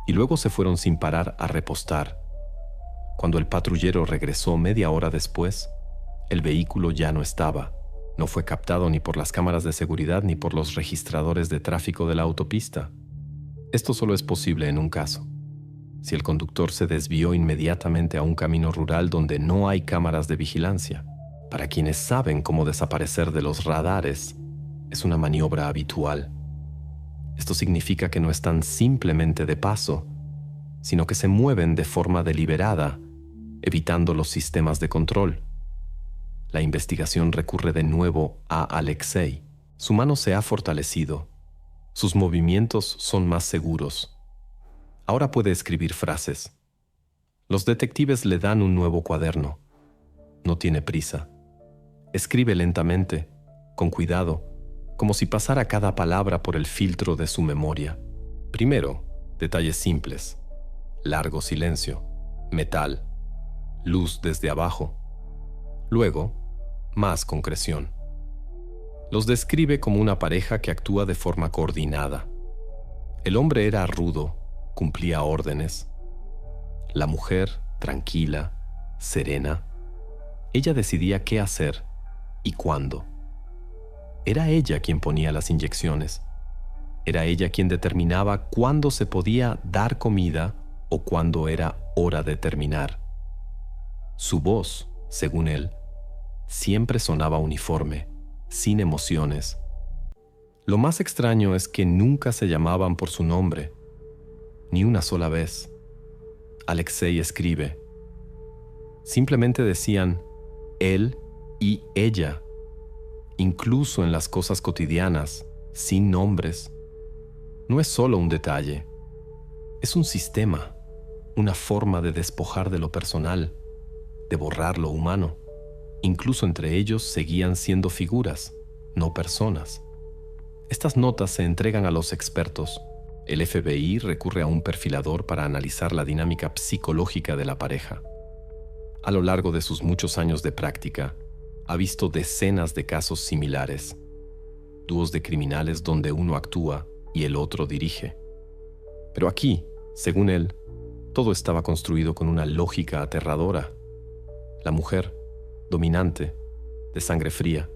[SPEAKER 1] y luego se fueron sin parar a repostar. Cuando el patrullero regresó media hora después, el vehículo ya no estaba. No fue captado ni por las cámaras de seguridad ni por los registradores de tráfico de la autopista. Esto solo es posible en un caso: si el conductor se desvió inmediatamente a un camino rural donde no hay cámaras de vigilancia. Para quienes saben cómo desaparecer de los radares, es una maniobra habitual. Esto significa que no están simplemente de paso, sino que se mueven de forma deliberada, evitando los sistemas de control. La investigación recurre de nuevo a Alexei. Su mano se ha fortalecido. Sus movimientos son más seguros. Ahora puede escribir frases. Los detectives le dan un nuevo cuaderno. No tiene prisa. Escribe lentamente, con cuidado, como si pasara cada palabra por el filtro de su memoria. Primero, detalles simples. Largo silencio. Metal. luz desde abajo. Luego, más concreción. Los describe como una pareja que actúa de forma coordinada. El hombre era rudo, cumplía órdenes. La mujer, tranquila, serena. Ella decidía qué hacer y cuándo. Era ella quien ponía las inyecciones. Era ella quien determinaba cuándo se podía dar comida o cuándo era hora de terminar. Su voz, según él, siempre sonaba uniforme, sin emociones. Lo más extraño es que nunca se llamaban por su nombre, ni una sola vez. Alexei escribe. Simplemente decían él y ella, incluso en las cosas cotidianas, sin nombres. No es solo un detalle, es un sistema, una forma de despojar de lo personal, de borrar lo humano. Incluso entre ellos seguían siendo figuras, no personas. Estas notas se entregan a los expertos. El FBI recurre a un perfilador para analizar la dinámica psicológica de la pareja. A lo largo de sus muchos años de práctica, ha visto decenas de casos similares. Dúos de criminales donde uno actúa y el otro dirige. Pero aquí, según él, todo estaba construido con una lógica aterradora. La mujer, dominante, de sangre fría,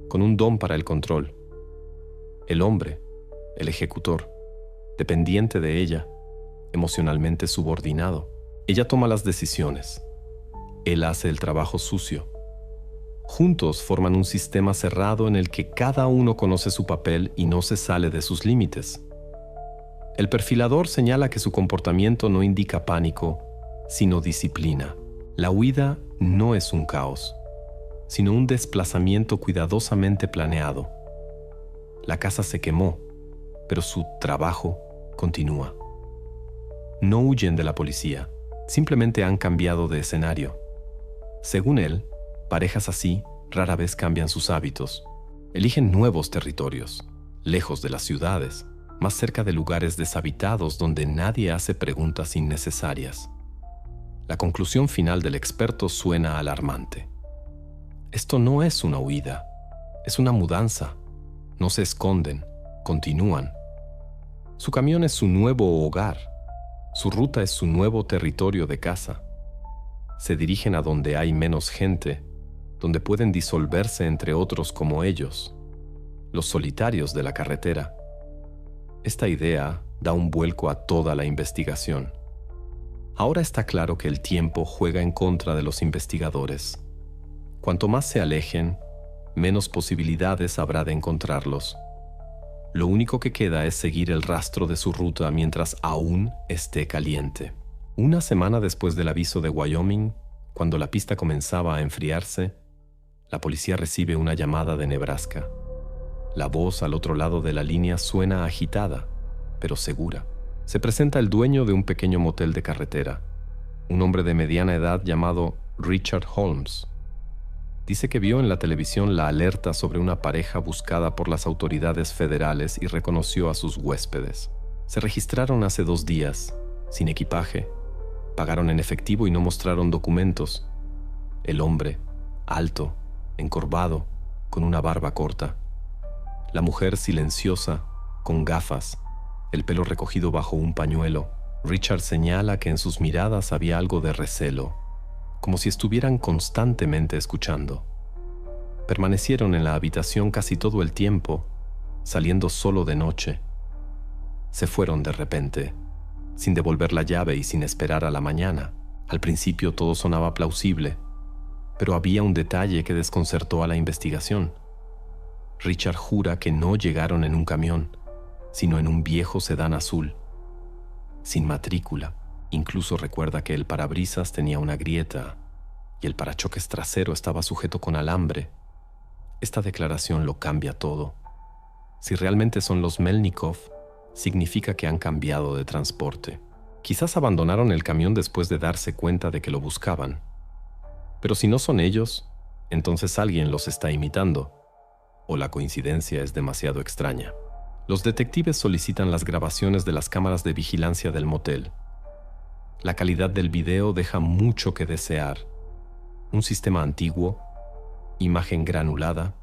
[SPEAKER 1] con un don para el control. El hombre, el ejecutor, dependiente de ella, emocionalmente subordinado. Ella toma las decisiones. Él hace el trabajo sucio. Juntos forman un sistema cerrado en el que cada uno conoce su papel y no se sale de sus límites. El perfilador señala que su comportamiento no indica pánico, sino disciplina. La huida no es un caos, sino un desplazamiento cuidadosamente planeado. La casa se quemó, pero su trabajo continúa. No huyen de la policía, simplemente han cambiado de escenario. Según él, parejas así rara vez cambian sus hábitos. Eligen nuevos territorios, lejos de las ciudades, más cerca de lugares deshabitados donde nadie hace preguntas innecesarias. La conclusión final del experto suena alarmante. Esto no es una huida, es una mudanza. No se esconden, continúan. Su camión es su nuevo hogar, su ruta es su nuevo territorio de casa. Se dirigen a donde hay menos gente, donde pueden disolverse entre otros como ellos, los solitarios de la carretera. Esta idea da un vuelco a toda la investigación. Ahora está claro que el tiempo juega en contra de los investigadores. Cuanto más se alejen, menos posibilidades habrá de encontrarlos. Lo único que queda es seguir el rastro de su ruta mientras aún esté caliente. Una semana después del aviso de Wyoming, cuando la pista comenzaba a enfriarse, la policía recibe una llamada de Nebraska. La voz al otro lado de la línea suena agitada, pero segura. Se presenta el dueño de un pequeño motel de carretera, un hombre de mediana edad llamado Richard Holmes. Dice que vio en la televisión la alerta sobre una pareja buscada por las autoridades federales y reconoció a sus huéspedes. Se registraron hace 2 días, sin equipaje, pagaron en efectivo y no mostraron documentos. El hombre, alto, encorvado, con una barba corta. La mujer silenciosa, con gafas, el pelo recogido bajo un pañuelo. Richard señala que en sus miradas había algo de recelo, como si estuvieran constantemente escuchando. Permanecieron en la habitación casi todo el tiempo, saliendo solo de noche. Se fueron de repente, sin devolver la llave y sin esperar a la mañana. Al principio todo sonaba plausible, pero había un detalle que desconcertó a la investigación. Richard jura que no llegaron en un camión, sino en un viejo sedán azul, sin matrícula. Incluso recuerda que el parabrisas tenía una grieta y el parachoques trasero estaba sujeto con alambre. Esta declaración lo cambia todo. Si realmente son los Melnikov, significa que han cambiado de transporte. Quizás abandonaron el camión después de darse cuenta de que lo buscaban. Pero si no son ellos, entonces alguien los está imitando, o la coincidencia es demasiado extraña. Los detectives solicitan las grabaciones de las cámaras de vigilancia del motel. La calidad del video deja mucho que desear. Un sistema antiguo, imagen granulada,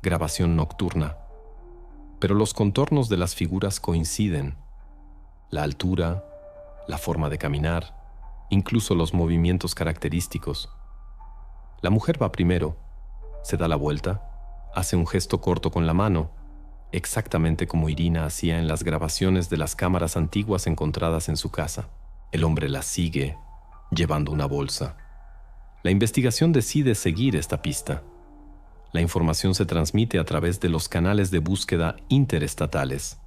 [SPEAKER 1] grabación nocturna. Pero los contornos de las figuras coinciden. La altura, la forma de caminar, incluso los movimientos característicos. La mujer va primero, se da la vuelta, hace un gesto corto con la mano, exactamente como Irina hacía en las grabaciones de las cámaras antiguas encontradas en su casa. El hombre la sigue, llevando una bolsa. La investigación decide seguir esta pista. La información se transmite a través de los canales de búsqueda interestatales.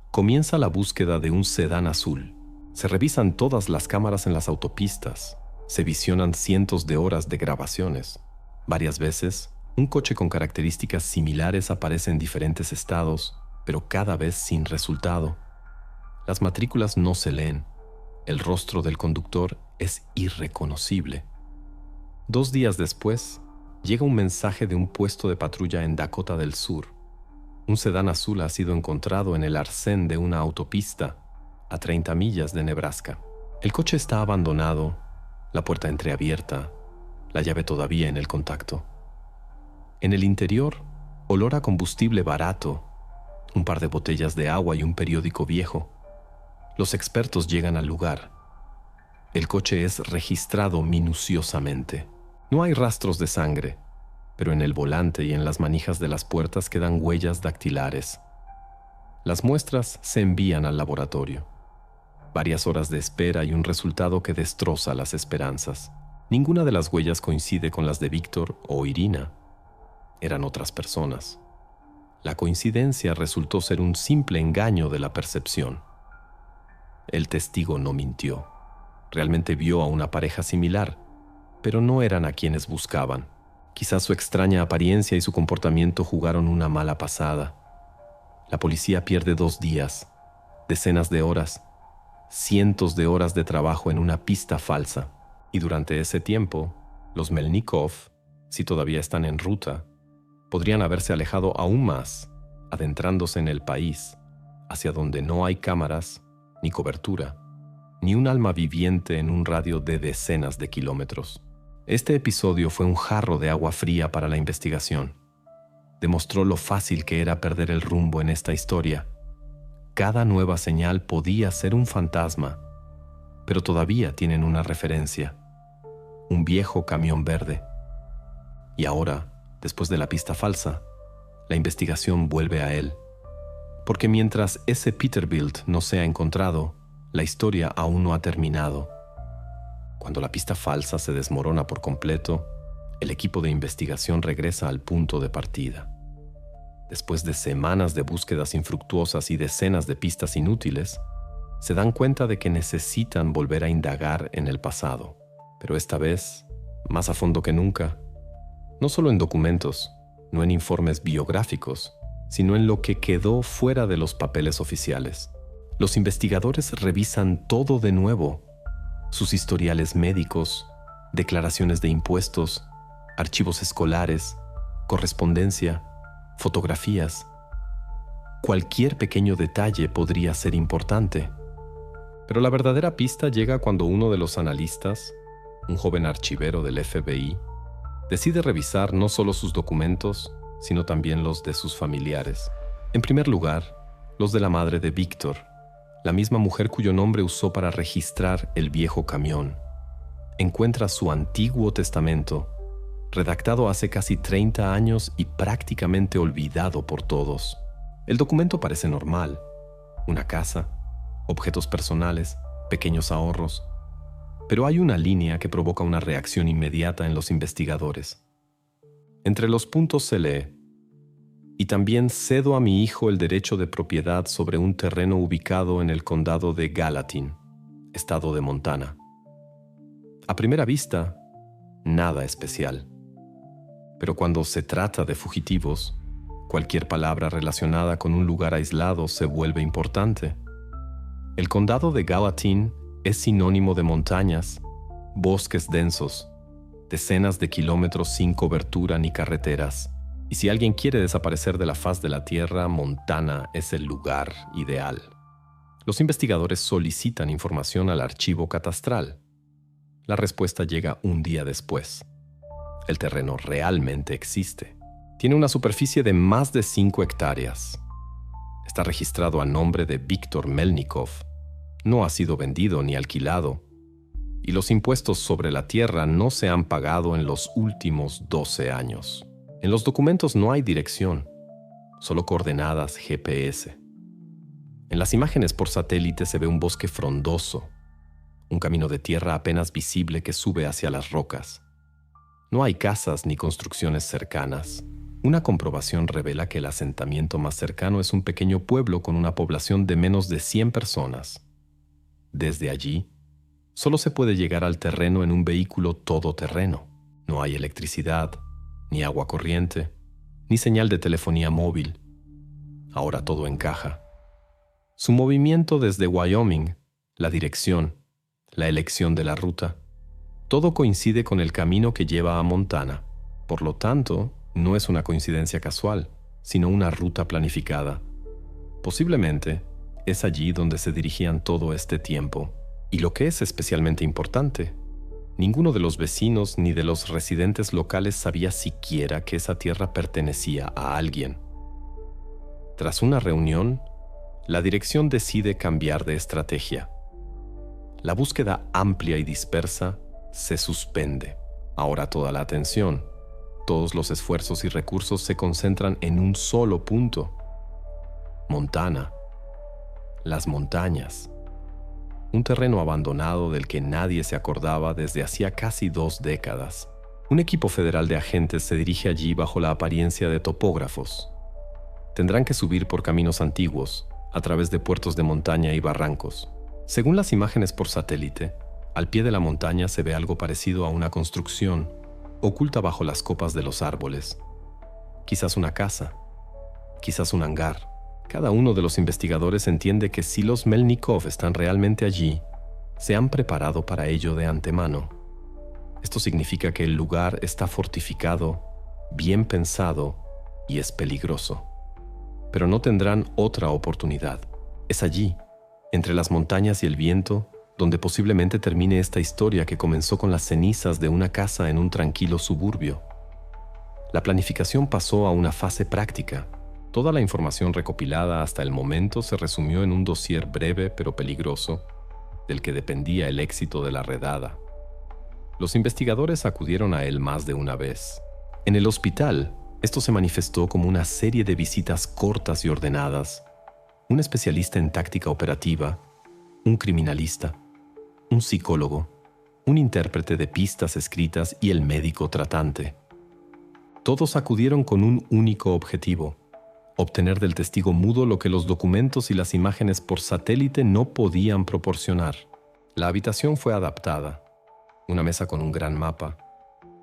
[SPEAKER 1] Comienza la búsqueda de un sedán azul. Se revisan todas las cámaras en las autopistas. Se visionan cientos de horas de grabaciones. Varias veces, un coche con características similares aparece en diferentes estados, pero cada vez sin resultado. Las matrículas no se leen. El rostro del conductor es irreconocible. 2 días después, llega un mensaje de un puesto de patrulla en Dakota del Sur. Un sedán azul ha sido encontrado en el arcén de una autopista a 30 millas de Nebraska. El coche está abandonado, la puerta entreabierta, la llave todavía en el contacto. En el interior, olor a combustible barato, un par de botellas de agua y un periódico viejo. Los expertos llegan al lugar. El coche es registrado minuciosamente. No hay rastros de sangre, pero en el volante y en las manijas de las puertas quedan huellas dactilares. Las muestras se envían al laboratorio. Varias horas de espera y un resultado que destroza las esperanzas. Ninguna de las huellas coincide con las de Víctor o Irina. Eran otras personas. La coincidencia resultó ser un simple engaño de la percepción. El testigo no mintió. Realmente vio a una pareja similar, pero no eran a quienes buscaban. Quizás su extraña apariencia y su comportamiento jugaron una mala pasada. La policía pierde 2 días, decenas de horas, cientos de horas de trabajo en una pista falsa. Y durante ese tiempo, los Melnikov, si todavía están en ruta, podrían haberse alejado aún más, adentrándose en el país, hacia donde no hay cámaras, ni cobertura, ni un alma viviente en un radio de decenas de kilómetros. Este episodio fue un jarro de agua fría para la investigación. Demostró lo fácil que era perder el rumbo en esta historia. Cada nueva señal podía ser un fantasma, pero todavía tienen una referencia: un viejo camión verde. Y ahora, después de la pista falsa, la investigación vuelve a él. Porque mientras ese Peterbilt no sea encontrado, la historia aún no ha terminado. Cuando la pista falsa se desmorona por completo, el equipo de investigación regresa al punto de partida. Después de semanas de búsquedas infructuosas y decenas de pistas inútiles, se dan cuenta de que necesitan volver a indagar en el pasado, pero esta vez, más a fondo que nunca, no solo en documentos, no en informes biográficos, sino en lo que quedó fuera de los papeles oficiales. Los investigadores revisan todo de nuevo: sus historiales médicos, declaraciones de impuestos, archivos escolares, correspondencia, fotografías. Cualquier pequeño detalle podría ser importante. Pero la verdadera pista llega cuando uno de los analistas, un joven archivero del FBI, decide revisar no solo sus documentos, sino también los de sus familiares. En primer lugar, los de la madre de Víctor, la misma mujer cuyo nombre usó para registrar el viejo camión. Encuentra su antiguo testamento, redactado hace casi 30 años y prácticamente olvidado por todos. El documento parece normal: una casa, objetos personales, pequeños ahorros. Pero hay una línea que provoca una reacción inmediata en los investigadores. Entre los puntos se lee: y también cedo a mi hijo el derecho de propiedad sobre un terreno ubicado en el condado de Gallatin, estado de Montana. A primera vista, nada especial. Pero cuando se trata de fugitivos, cualquier palabra relacionada con un lugar aislado se vuelve importante. El condado de Gallatin es sinónimo de montañas, bosques densos, decenas de kilómetros sin cobertura ni carreteras. Y si alguien quiere desaparecer de la faz de la tierra, Montana es el lugar ideal. Los investigadores solicitan información al archivo catastral. La respuesta llega un día después. El terreno realmente existe. Tiene una superficie de más de 5 hectáreas. Está registrado a nombre de Víctor Melnikov. No ha sido vendido ni alquilado. Y los impuestos sobre la tierra no se han pagado en los últimos 12 años. En los documentos no hay dirección, solo coordenadas GPS. En las imágenes por satélite se ve un bosque frondoso, un camino de tierra apenas visible que sube hacia las rocas. No hay casas ni construcciones cercanas. Una comprobación revela que el asentamiento más cercano es un pequeño pueblo con una población de menos de 100 personas. Desde allí, solo se puede llegar al terreno en un vehículo todoterreno. No hay electricidad, ni agua corriente, ni señal de telefonía móvil. Ahora todo encaja. Su movimiento desde Wyoming, la dirección, la elección de la ruta, todo coincide con el camino que lleva a Montana. Por lo tanto, no es una coincidencia casual, sino una ruta planificada. Posiblemente, es allí donde se dirigían todo este tiempo. Y lo que es especialmente importante, ninguno de los vecinos ni de los residentes locales sabía siquiera que esa tierra pertenecía a alguien. Tras una reunión, la dirección decide cambiar de estrategia. La búsqueda amplia y dispersa se suspende. Ahora toda la atención, todos los esfuerzos y recursos se concentran en un solo punto: Montana, las montañas. Un terreno abandonado del que nadie se acordaba desde hacía casi 2 décadas. Un equipo federal de agentes se dirige allí bajo la apariencia de topógrafos. Tendrán que subir por caminos antiguos, a través de puertos de montaña y barrancos. Según las imágenes por satélite, al pie de la montaña se ve algo parecido a una construcción, oculta bajo las copas de los árboles. Quizás una casa, quizás un hangar. Cada uno de los investigadores entiende que si los Melnikov están realmente allí, se han preparado para ello de antemano. Esto significa que el lugar está fortificado, bien pensado y es peligroso. Pero no tendrán otra oportunidad. Es allí, entre las montañas y el viento, donde posiblemente termine esta historia que comenzó con las cenizas de una casa en un tranquilo suburbio. La planificación pasó a una fase práctica. Toda la información recopilada hasta el momento se resumió en un dossier breve pero peligroso, del que dependía el éxito de la redada. Los investigadores acudieron a él más de una vez. En el hospital, esto se manifestó como una serie de visitas cortas y ordenadas. Un especialista en táctica operativa, un criminalista, un psicólogo, un intérprete de pistas escritas y el médico tratante. Todos acudieron con un único objetivo: obtener del testigo mudo lo que los documentos y las imágenes por satélite no podían proporcionar. La habitación fue adaptada: una mesa con un gran mapa,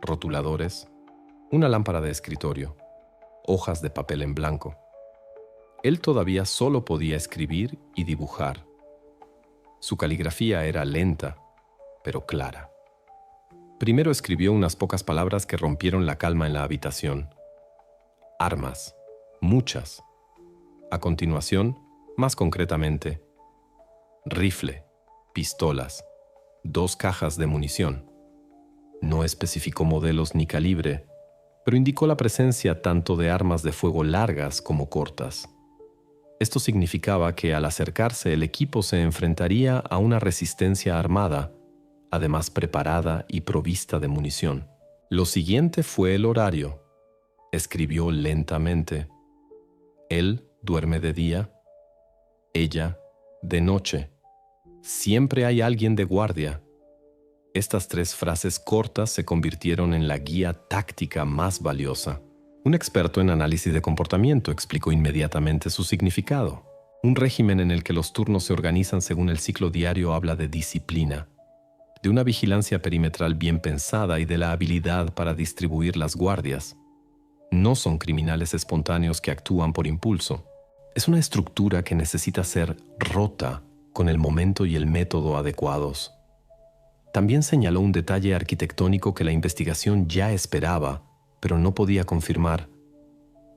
[SPEAKER 1] rotuladores, una lámpara de escritorio, hojas de papel en blanco. Él todavía solo podía escribir y dibujar. Su caligrafía era lenta, pero clara. Primero escribió unas pocas palabras que rompieron la calma en la habitación. Armas, muchas. A continuación, más concretamente, rifle, pistolas, 2 cajas de munición. No especificó modelos ni calibre, pero indicó la presencia tanto de armas de fuego largas como cortas. Esto significaba que al acercarse el equipo se enfrentaría a una resistencia armada, además preparada y provista de munición. Lo siguiente fue el horario. Escribió lentamente: él duerme de día, ella de noche. Siempre hay alguien de guardia. Estas 3 frases cortas se convirtieron en la guía táctica más valiosa. Un experto en análisis de comportamiento explicó inmediatamente su significado. Un régimen en el que los turnos se organizan según el ciclo diario habla de disciplina, de una vigilancia perimetral bien pensada y de la habilidad para distribuir las guardias. No son criminales espontáneos que actúan por impulso. Es una estructura que necesita ser rota con el momento y el método adecuados. También señaló un detalle arquitectónico que la investigación ya esperaba, pero no podía confirmar: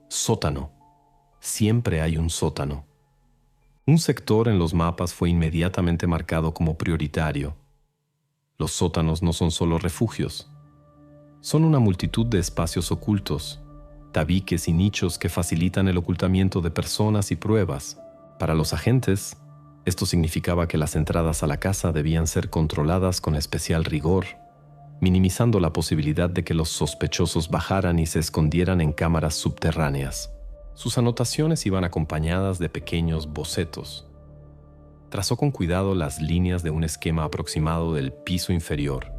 [SPEAKER 1] sótano. Siempre hay un sótano. Un sector en los mapas fue inmediatamente marcado como prioritario. Los sótanos no son solo refugios. Son una multitud de espacios ocultos, tabiques y nichos que facilitan el ocultamiento de personas y pruebas. Para los agentes, esto significaba que las entradas a la casa debían ser controladas con especial rigor, minimizando la posibilidad de que los sospechosos bajaran y se escondieran en cámaras subterráneas. Sus anotaciones iban acompañadas de pequeños bocetos. Trazó con cuidado las líneas de un esquema aproximado del piso inferior: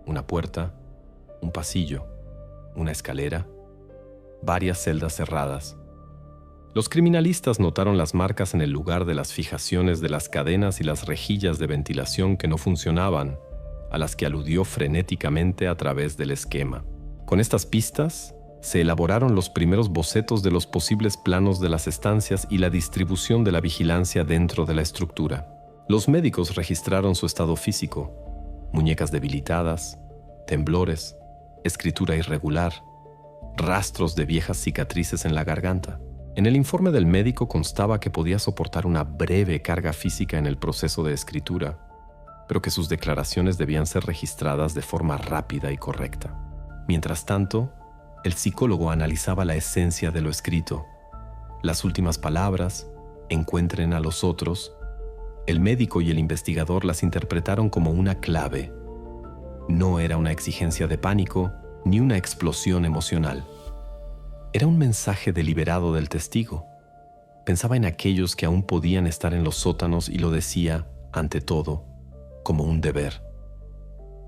[SPEAKER 1] una puerta, un pasillo, una escalera, varias celdas cerradas. Los criminalistas notaron las marcas en el lugar de las fijaciones de las cadenas y las rejillas de ventilación que no funcionaban, a las que aludió frenéticamente a través del esquema. Con estas pistas, se elaboraron los primeros bocetos de los posibles planos de las estancias y la distribución de la vigilancia dentro de la estructura. Los médicos registraron su estado físico: muñecas debilitadas, temblores, escritura irregular, rastros de viejas cicatrices en la garganta. En el informe del médico constaba que podía soportar una breve carga física en el proceso de escritura, pero que sus declaraciones debían ser registradas de forma rápida y correcta. Mientras tanto, el psicólogo analizaba la esencia de lo escrito. Las últimas palabras, encuentren a los otros, el médico y el investigador las interpretaron como una clave. No era una exigencia de pánico ni una explosión emocional. Era un mensaje deliberado del testigo. Pensaba en aquellos que aún podían estar en los sótanos y lo decía, ante todo, como un deber.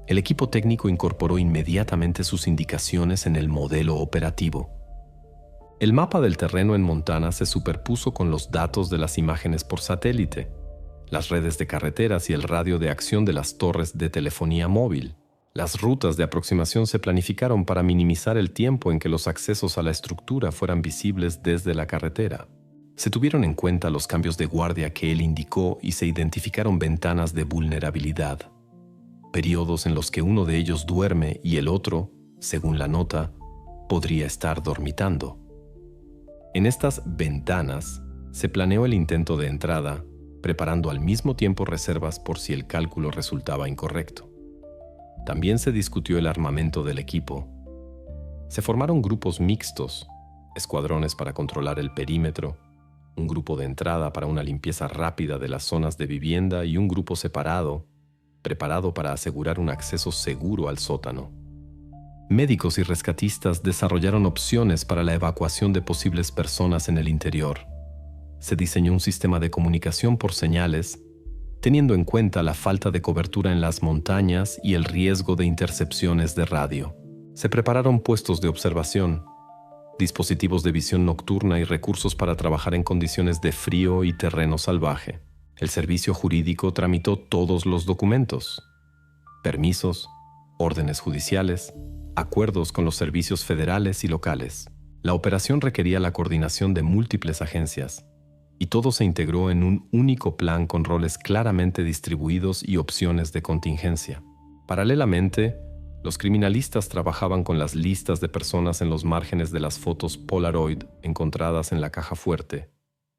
[SPEAKER 1] El equipo técnico incorporó inmediatamente sus indicaciones en el modelo operativo. El mapa del terreno en Montana se superpuso con los datos de las imágenes por satélite, las redes de carreteras y el radio de acción de las torres de telefonía móvil. Las rutas de aproximación se planificaron para minimizar el tiempo en que los accesos a la estructura fueran visibles desde la carretera. Se tuvieron en cuenta los cambios de guardia que él indicó y se identificaron ventanas de vulnerabilidad, periodos en los que uno de ellos duerme y el otro, según la nota, podría estar dormitando. En estas ventanas se planeó el intento de entrada, preparando al mismo tiempo reservas por si el cálculo resultaba incorrecto. También se discutió el armamento del equipo. Se formaron grupos mixtos, escuadrones para controlar el perímetro, un grupo de entrada para una limpieza rápida de las zonas de vivienda y un grupo separado, preparado para asegurar un acceso seguro al sótano. Médicos y rescatistas desarrollaron opciones para la evacuación de posibles personas en el interior. Se diseñó un sistema de comunicación por señales, teniendo en cuenta la falta de cobertura en las montañas y el riesgo de intercepciones de radio. Se prepararon puestos de observación, dispositivos de visión nocturna y recursos para trabajar en condiciones de frío y terreno salvaje. El servicio jurídico tramitó todos los documentos: permisos, órdenes judiciales, acuerdos con los servicios federales y locales. La operación requería la coordinación de múltiples agencias, y todo se integró en un único plan con roles claramente distribuidos y opciones de contingencia. Paralelamente, los criminalistas trabajaban con las listas de personas en los márgenes de las fotos Polaroid encontradas en la caja fuerte,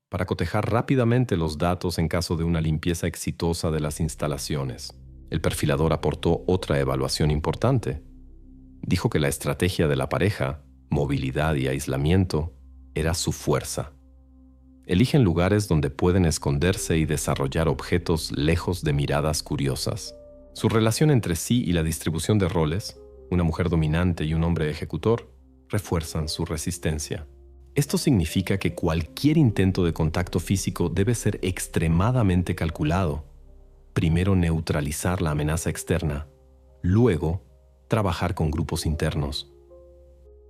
[SPEAKER 1] para cotejar rápidamente los datos en caso de una limpieza exitosa de las instalaciones. El perfilador aportó otra evaluación importante. Dijo que la estrategia de la pareja, movilidad y aislamiento, era su fuerza. Eligen lugares donde pueden esconderse y desarrollar objetos lejos de miradas curiosas. Su relación entre sí y la distribución de roles, una mujer dominante y un hombre ejecutor, refuerzan su resistencia. Esto significa que cualquier intento de contacto físico debe ser extremadamente calculado. Primero neutralizar la amenaza externa, luego trabajar con grupos internos.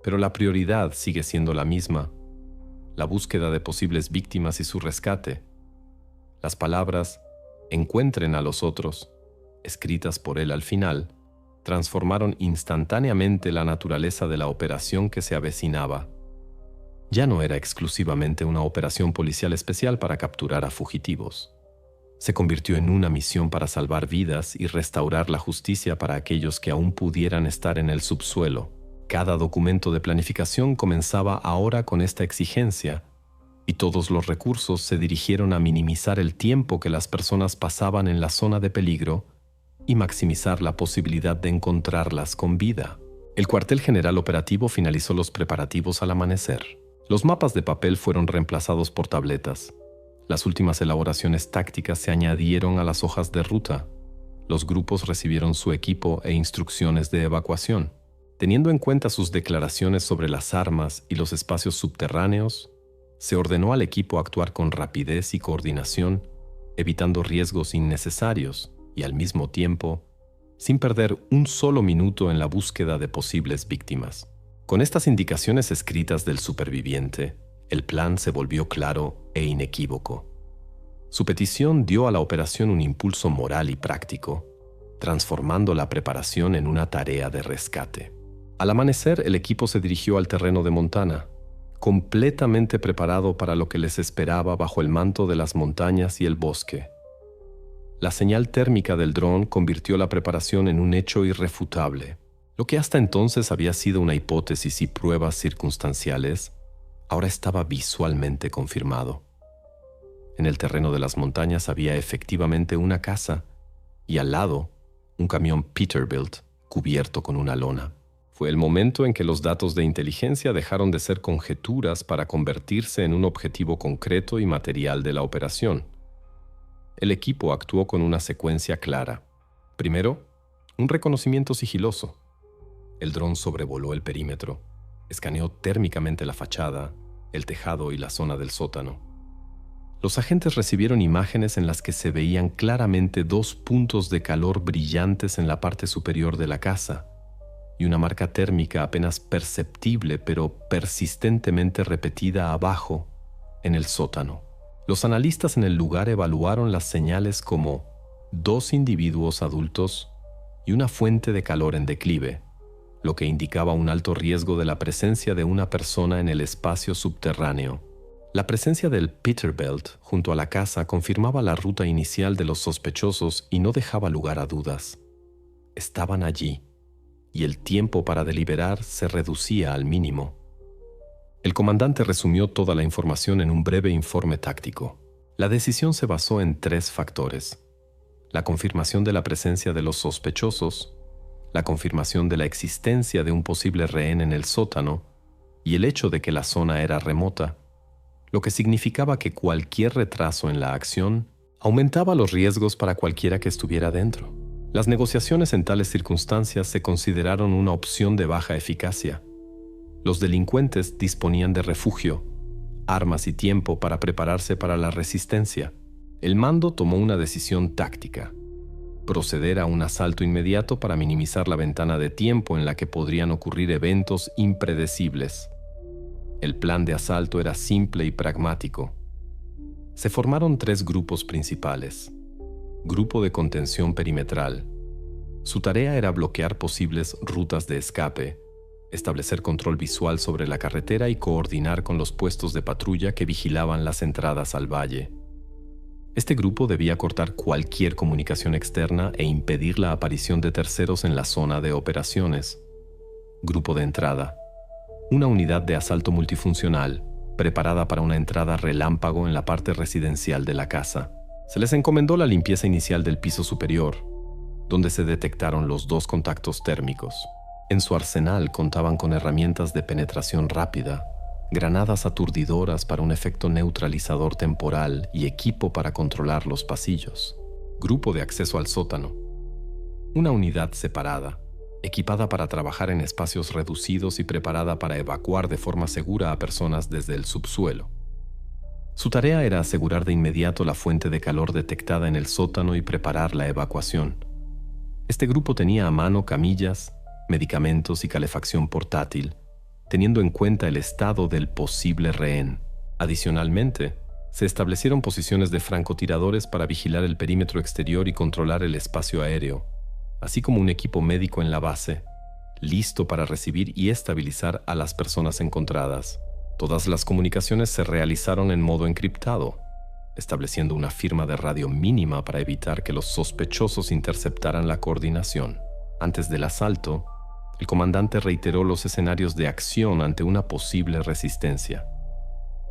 [SPEAKER 1] Pero la prioridad sigue siendo la misma: la búsqueda de posibles víctimas y su rescate. Las palabras "encuentren a los otros", escritas por él al final, transformaron instantáneamente la naturaleza de la operación que se avecinaba. Ya no era exclusivamente una operación policial especial para capturar a fugitivos. Se convirtió en una misión para salvar vidas y restaurar la justicia para aquellos que aún pudieran estar en el subsuelo. Cada documento de planificación comenzaba ahora con esta exigencia, y todos los recursos se dirigieron a minimizar el tiempo que las personas pasaban en la zona de peligro y maximizar la posibilidad de encontrarlas con vida. El cuartel general operativo finalizó los preparativos al amanecer. Los mapas de papel fueron reemplazados por tabletas. Las últimas elaboraciones tácticas se añadieron a las hojas de ruta. Los grupos recibieron su equipo e instrucciones de evacuación. Teniendo en cuenta sus declaraciones sobre las armas y los espacios subterráneos, se ordenó al equipo actuar con rapidez y coordinación, evitando riesgos innecesarios y al mismo tiempo, sin perder un solo minuto en la búsqueda de posibles víctimas. Con estas indicaciones escritas del superviviente, el plan se volvió claro e inequívoco. Su petición dio a la operación un impulso moral y práctico, transformando la preparación en una tarea de rescate. Al amanecer, el equipo se dirigió al terreno de Montana, completamente preparado para lo que les esperaba bajo el manto de las montañas y el bosque. La señal térmica del dron convirtió la preparación en un hecho irrefutable. Lo que hasta entonces había sido una hipótesis y pruebas circunstanciales, ahora estaba visualmente confirmado. En el terreno de las montañas había efectivamente una casa y al lado un camión Peterbilt cubierto con una lona. Fue el momento en que los datos de inteligencia dejaron de ser conjeturas para convertirse en un objetivo concreto y material de la operación. El equipo actuó con una secuencia clara. Primero, un reconocimiento sigiloso. El dron sobrevoló el perímetro, escaneó térmicamente la fachada, el tejado y la zona del sótano. Los agentes recibieron imágenes en las que se veían claramente dos puntos de calor brillantes en la parte superior de la casa y una marca térmica apenas perceptible pero persistentemente repetida abajo, en el sótano. Los analistas en el lugar evaluaron las señales como dos individuos adultos y una fuente de calor en declive, lo que indicaba un alto riesgo de la presencia de una persona en el espacio subterráneo. La presencia del Peterbilt junto a la casa confirmaba la ruta inicial de los sospechosos y no dejaba lugar a dudas. Estaban allí, y el tiempo para deliberar se reducía al mínimo. El comandante resumió toda la información en un breve informe táctico. La decisión se basó en 3 factores: la confirmación de la presencia de los sospechosos, la confirmación de la existencia de un posible rehén en el sótano y el hecho de que la zona era remota, lo que significaba que cualquier retraso en la acción aumentaba los riesgos para cualquiera que estuviera dentro. Las negociaciones en tales circunstancias se consideraron una opción de baja eficacia. Los delincuentes disponían de refugio, armas y tiempo para prepararse para la resistencia. El mando tomó una decisión táctica: proceder a un asalto inmediato para minimizar la ventana de tiempo en la que podrían ocurrir eventos impredecibles. El plan de asalto era simple y pragmático. Se formaron 3 grupos principales. Grupo de contención perimetral. Su tarea era bloquear posibles rutas de escape, establecer control visual sobre la carretera y coordinar con los puestos de patrulla que vigilaban las entradas al valle. Este grupo debía cortar cualquier comunicación externa e impedir la aparición de terceros en la zona de operaciones. Grupo de entrada. Una unidad de asalto multifuncional, preparada para una entrada relámpago en la parte residencial de la casa. Se les encomendó la limpieza inicial del piso superior, donde se detectaron los 2 contactos térmicos. En su arsenal contaban con herramientas de penetración rápida, granadas aturdidoras para un efecto neutralizador temporal y equipo para controlar los pasillos. Grupo de acceso al sótano. Una unidad separada, equipada para trabajar en espacios reducidos y preparada para evacuar de forma segura a personas desde el subsuelo. Su tarea era asegurar de inmediato la fuente de calor detectada en el sótano y preparar la evacuación. Este grupo tenía a mano camillas, medicamentos y calefacción portátil, teniendo en cuenta el estado del posible rehén. Adicionalmente, se establecieron posiciones de francotiradores para vigilar el perímetro exterior y controlar el espacio aéreo, así como un equipo médico en la base, listo para recibir y estabilizar a las personas encontradas. Todas las comunicaciones se realizaron en modo encriptado, estableciendo una firma de radio mínima para evitar que los sospechosos interceptaran la coordinación. Antes del asalto, el comandante reiteró los escenarios de acción ante una posible resistencia.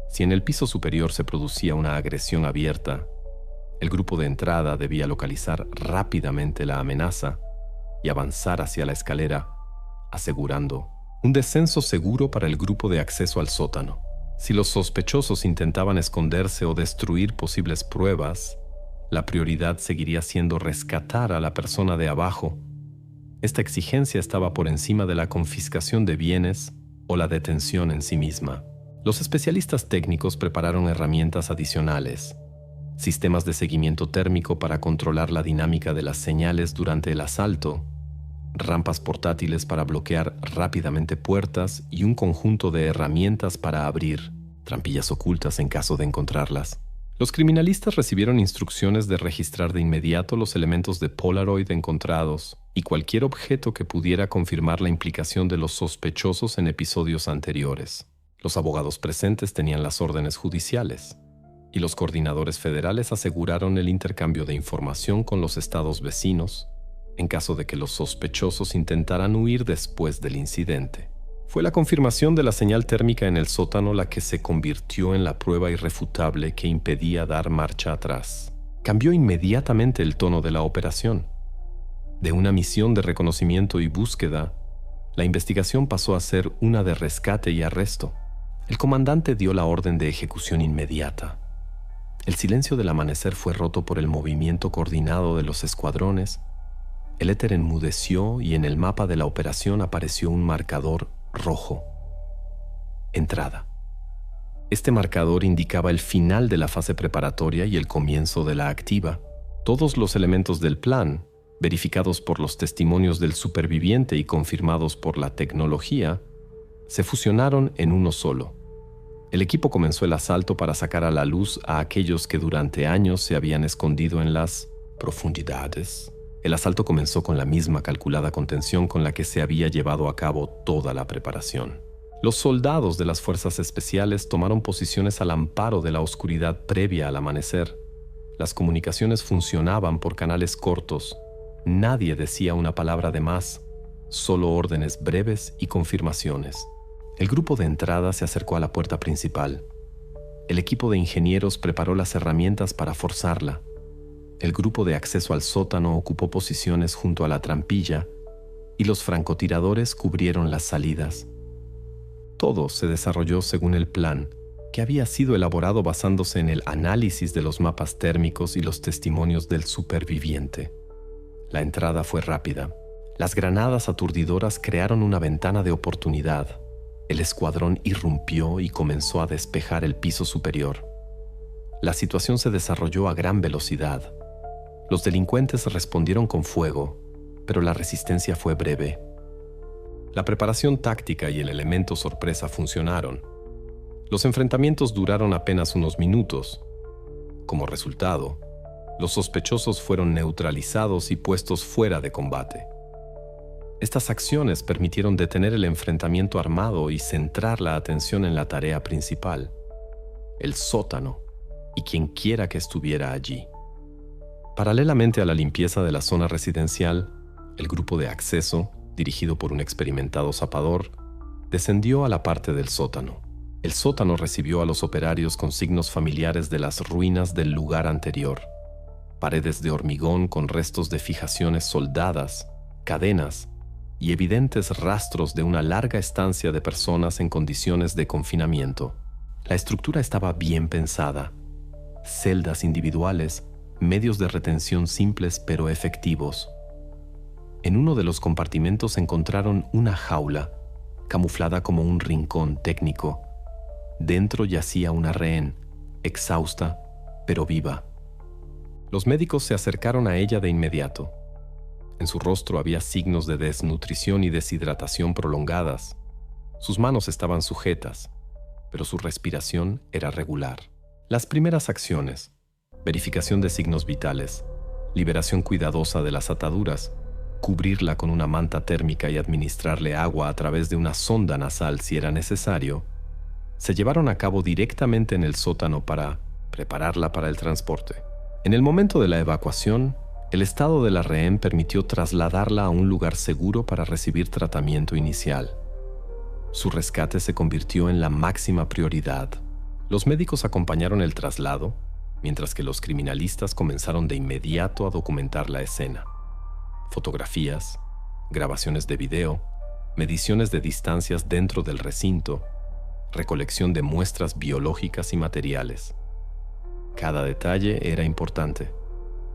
[SPEAKER 1] Si en el piso superior se producía una agresión abierta, El grupo de entrada debía localizar rápidamente la amenaza y avanzar hacia la escalera, asegurando un descenso seguro para el grupo de acceso al sótano. Si los sospechosos intentaban esconderse o destruir posibles pruebas, la prioridad seguiría siendo rescatar a la persona de abajo. Esta exigencia estaba por encima de la confiscación de bienes o la detención en sí misma. Los especialistas técnicos prepararon herramientas adicionales, sistemas de seguimiento térmico para controlar la dinámica de las señales durante el asalto, rampas portátiles para bloquear rápidamente puertas y un conjunto de herramientas para abrir trampillas ocultas en caso de encontrarlas. Los criminalistas recibieron instrucciones de registrar de inmediato los elementos de Polaroid encontrados y cualquier objeto que pudiera confirmar la implicación de los sospechosos en episodios anteriores. Los abogados presentes tenían las órdenes judiciales, y los coordinadores federales aseguraron el intercambio de información con los estados vecinos en caso de que los sospechosos intentaran huir después del incidente. Fue la confirmación de la señal térmica en el sótano la que se convirtió en la prueba irrefutable que impedía dar marcha atrás. Cambió inmediatamente el tono de la operación. De una misión de reconocimiento y búsqueda, la investigación pasó a ser una de rescate y arresto. El comandante dio la orden de ejecución inmediata. El silencio del amanecer fue roto por el movimiento coordinado de los escuadrones. El éter enmudeció y en el mapa de la operación apareció un marcador rojo. Entrada. Este marcador indicaba el final de la fase preparatoria y el comienzo de la activa. Todos los elementos del plan, verificados por los testimonios del superviviente y confirmados por la tecnología, se fusionaron en uno solo. El equipo comenzó el asalto para sacar a la luz a aquellos que durante años se habían escondido en las profundidades. El asalto comenzó con la misma calculada contención con la que se había llevado a cabo toda la preparación. Los soldados de las fuerzas especiales tomaron posiciones al amparo de la oscuridad previa al amanecer. Las comunicaciones funcionaban por canales cortos. Nadie decía una palabra de más, solo órdenes breves y confirmaciones. El grupo de entrada se acercó a la puerta principal. El equipo de ingenieros preparó las herramientas para forzarla. El grupo de acceso al sótano ocupó posiciones junto a la trampilla y los francotiradores cubrieron las salidas. Todo se desarrolló según el plan, que había sido elaborado basándose en el análisis de los mapas térmicos y los testimonios del superviviente. La entrada fue rápida. Las granadas aturdidoras crearon una ventana de oportunidad. El escuadrón irrumpió y comenzó a despejar el piso superior. La situación se desarrolló a gran velocidad. Los delincuentes respondieron con fuego, pero la resistencia fue breve. La preparación táctica y el elemento sorpresa funcionaron. Los enfrentamientos duraron apenas unos minutos. Como resultado, los sospechosos fueron neutralizados y puestos fuera de combate. Estas acciones permitieron detener el enfrentamiento armado y centrar la atención en la tarea principal, el sótano y quien quiera que estuviera allí. Paralelamente a la limpieza de la zona residencial, el grupo de acceso, dirigido por un experimentado zapador, descendió a la parte del sótano. El sótano recibió a los operarios con signos familiares de las ruinas del lugar anterior. Paredes de hormigón con restos de fijaciones soldadas, cadenas y evidentes rastros de una larga estancia de personas en condiciones de confinamiento. La estructura estaba bien pensada. Celdas individuales, medios de retención simples pero efectivos. En uno de los compartimentos encontraron una jaula, camuflada como un rincón técnico. Dentro yacía una rehén, exhausta, pero viva. Los médicos se acercaron a ella de inmediato. En su rostro había signos de desnutrición y deshidratación prolongadas. Sus manos estaban sujetas, pero su respiración era regular. Las primeras acciones: verificación de signos vitales, liberación cuidadosa de las ataduras, cubrirla con una manta térmica y administrarle agua a través de una sonda nasal si era necesario, se llevaron a cabo directamente en el sótano para prepararla para el transporte. En el momento de la evacuación, el estado de la rehén permitió trasladarla a un lugar seguro para recibir tratamiento inicial. Su rescate se convirtió en la máxima prioridad. Los médicos acompañaron el traslado, mientras que los criminalistas comenzaron de inmediato a documentar la escena. Fotografías, grabaciones de video, mediciones de distancias dentro del recinto, recolección de muestras biológicas y materiales. Cada detalle era importante,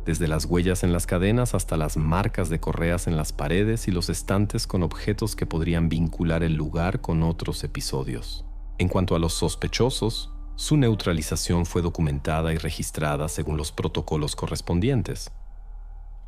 [SPEAKER 1] desde las huellas en las cadenas hasta las marcas de correas en las paredes y los estantes con objetos que podrían vincular el lugar con otros episodios. En cuanto a los sospechosos, su neutralización fue documentada y registrada según los protocolos correspondientes.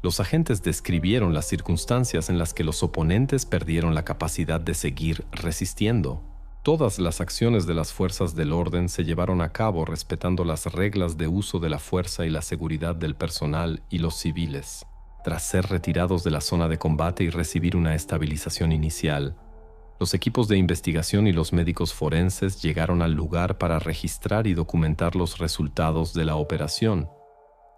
[SPEAKER 1] Los agentes describieron las circunstancias en las que los oponentes perdieron la capacidad de seguir resistiendo. Todas las acciones de las fuerzas del orden se llevaron a cabo respetando las reglas de uso de la fuerza y la seguridad del personal y los civiles. Tras ser retirados de la zona de combate y recibir una estabilización inicial, los equipos de investigación y los médicos forenses llegaron al lugar para registrar y documentar los resultados de la operación,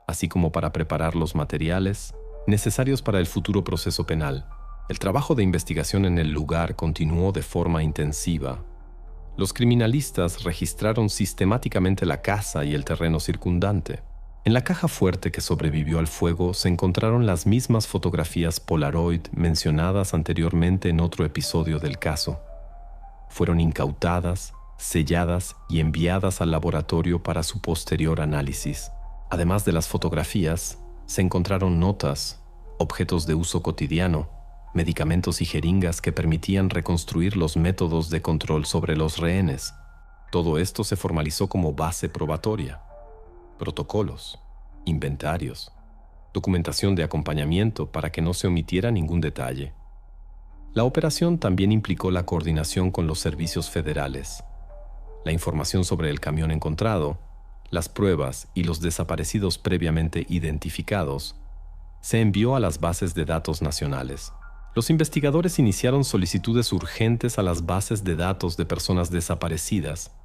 [SPEAKER 1] así como para preparar los materiales necesarios para el futuro proceso penal. El trabajo de investigación en el lugar continuó de forma intensiva. Los criminalistas registraron sistemáticamente la casa y el terreno circundante. En la caja fuerte que sobrevivió al fuego se encontraron las mismas fotografías Polaroid mencionadas anteriormente en otro episodio del caso. Fueron incautadas, selladas y enviadas al laboratorio para su posterior análisis. Además de las fotografías, se encontraron notas, objetos de uso cotidiano, medicamentos y jeringas que permitían reconstruir los métodos de control sobre los rehenes. Todo esto se formalizó como base probatoria. Protocolos, inventarios, documentación de acompañamiento para que no se omitiera ningún detalle. La operación también implicó la coordinación con los servicios federales. La información sobre el camión encontrado, las pruebas y los desaparecidos previamente identificados se envió a las bases de datos nacionales. Los investigadores iniciaron solicitudes urgentes a las bases de datos de personas desaparecidas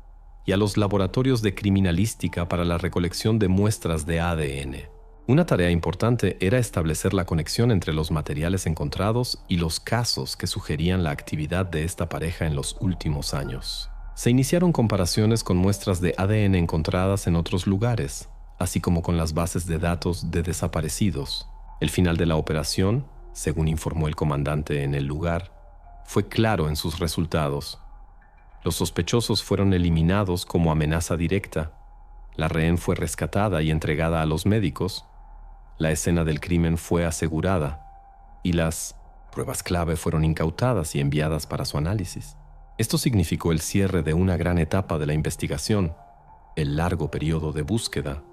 [SPEAKER 1] y a los laboratorios de criminalística para la recolección de muestras de ADN. Una tarea importante era establecer la conexión entre los materiales encontrados y los casos que sugerían la actividad de esta pareja en los últimos años. Se iniciaron comparaciones con muestras de ADN encontradas en otros lugares, así como con las bases de datos de desaparecidos. El final de la operación, según informó el comandante en el lugar, fue claro en sus resultados. Los sospechosos fueron eliminados como amenaza directa, la rehén fue rescatada y entregada a los médicos, la escena del crimen fue asegurada y las pruebas clave fueron incautadas y enviadas para su análisis. Esto significó el cierre de una gran etapa de la investigación, el largo periodo de búsqueda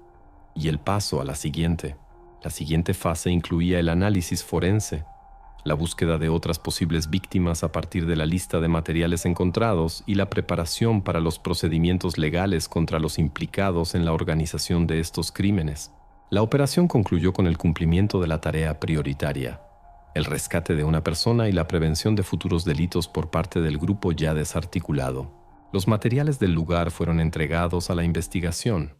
[SPEAKER 1] y el paso a la siguiente. La siguiente fase incluía el análisis forense, la búsqueda de otras posibles víctimas a partir de la lista de materiales encontrados y la preparación para los procedimientos legales contra los implicados en la organización de estos crímenes. La operación concluyó con el cumplimiento de la tarea prioritaria, el rescate de una persona y la prevención de futuros delitos por parte del grupo ya desarticulado. Los materiales del lugar fueron entregados a la investigación.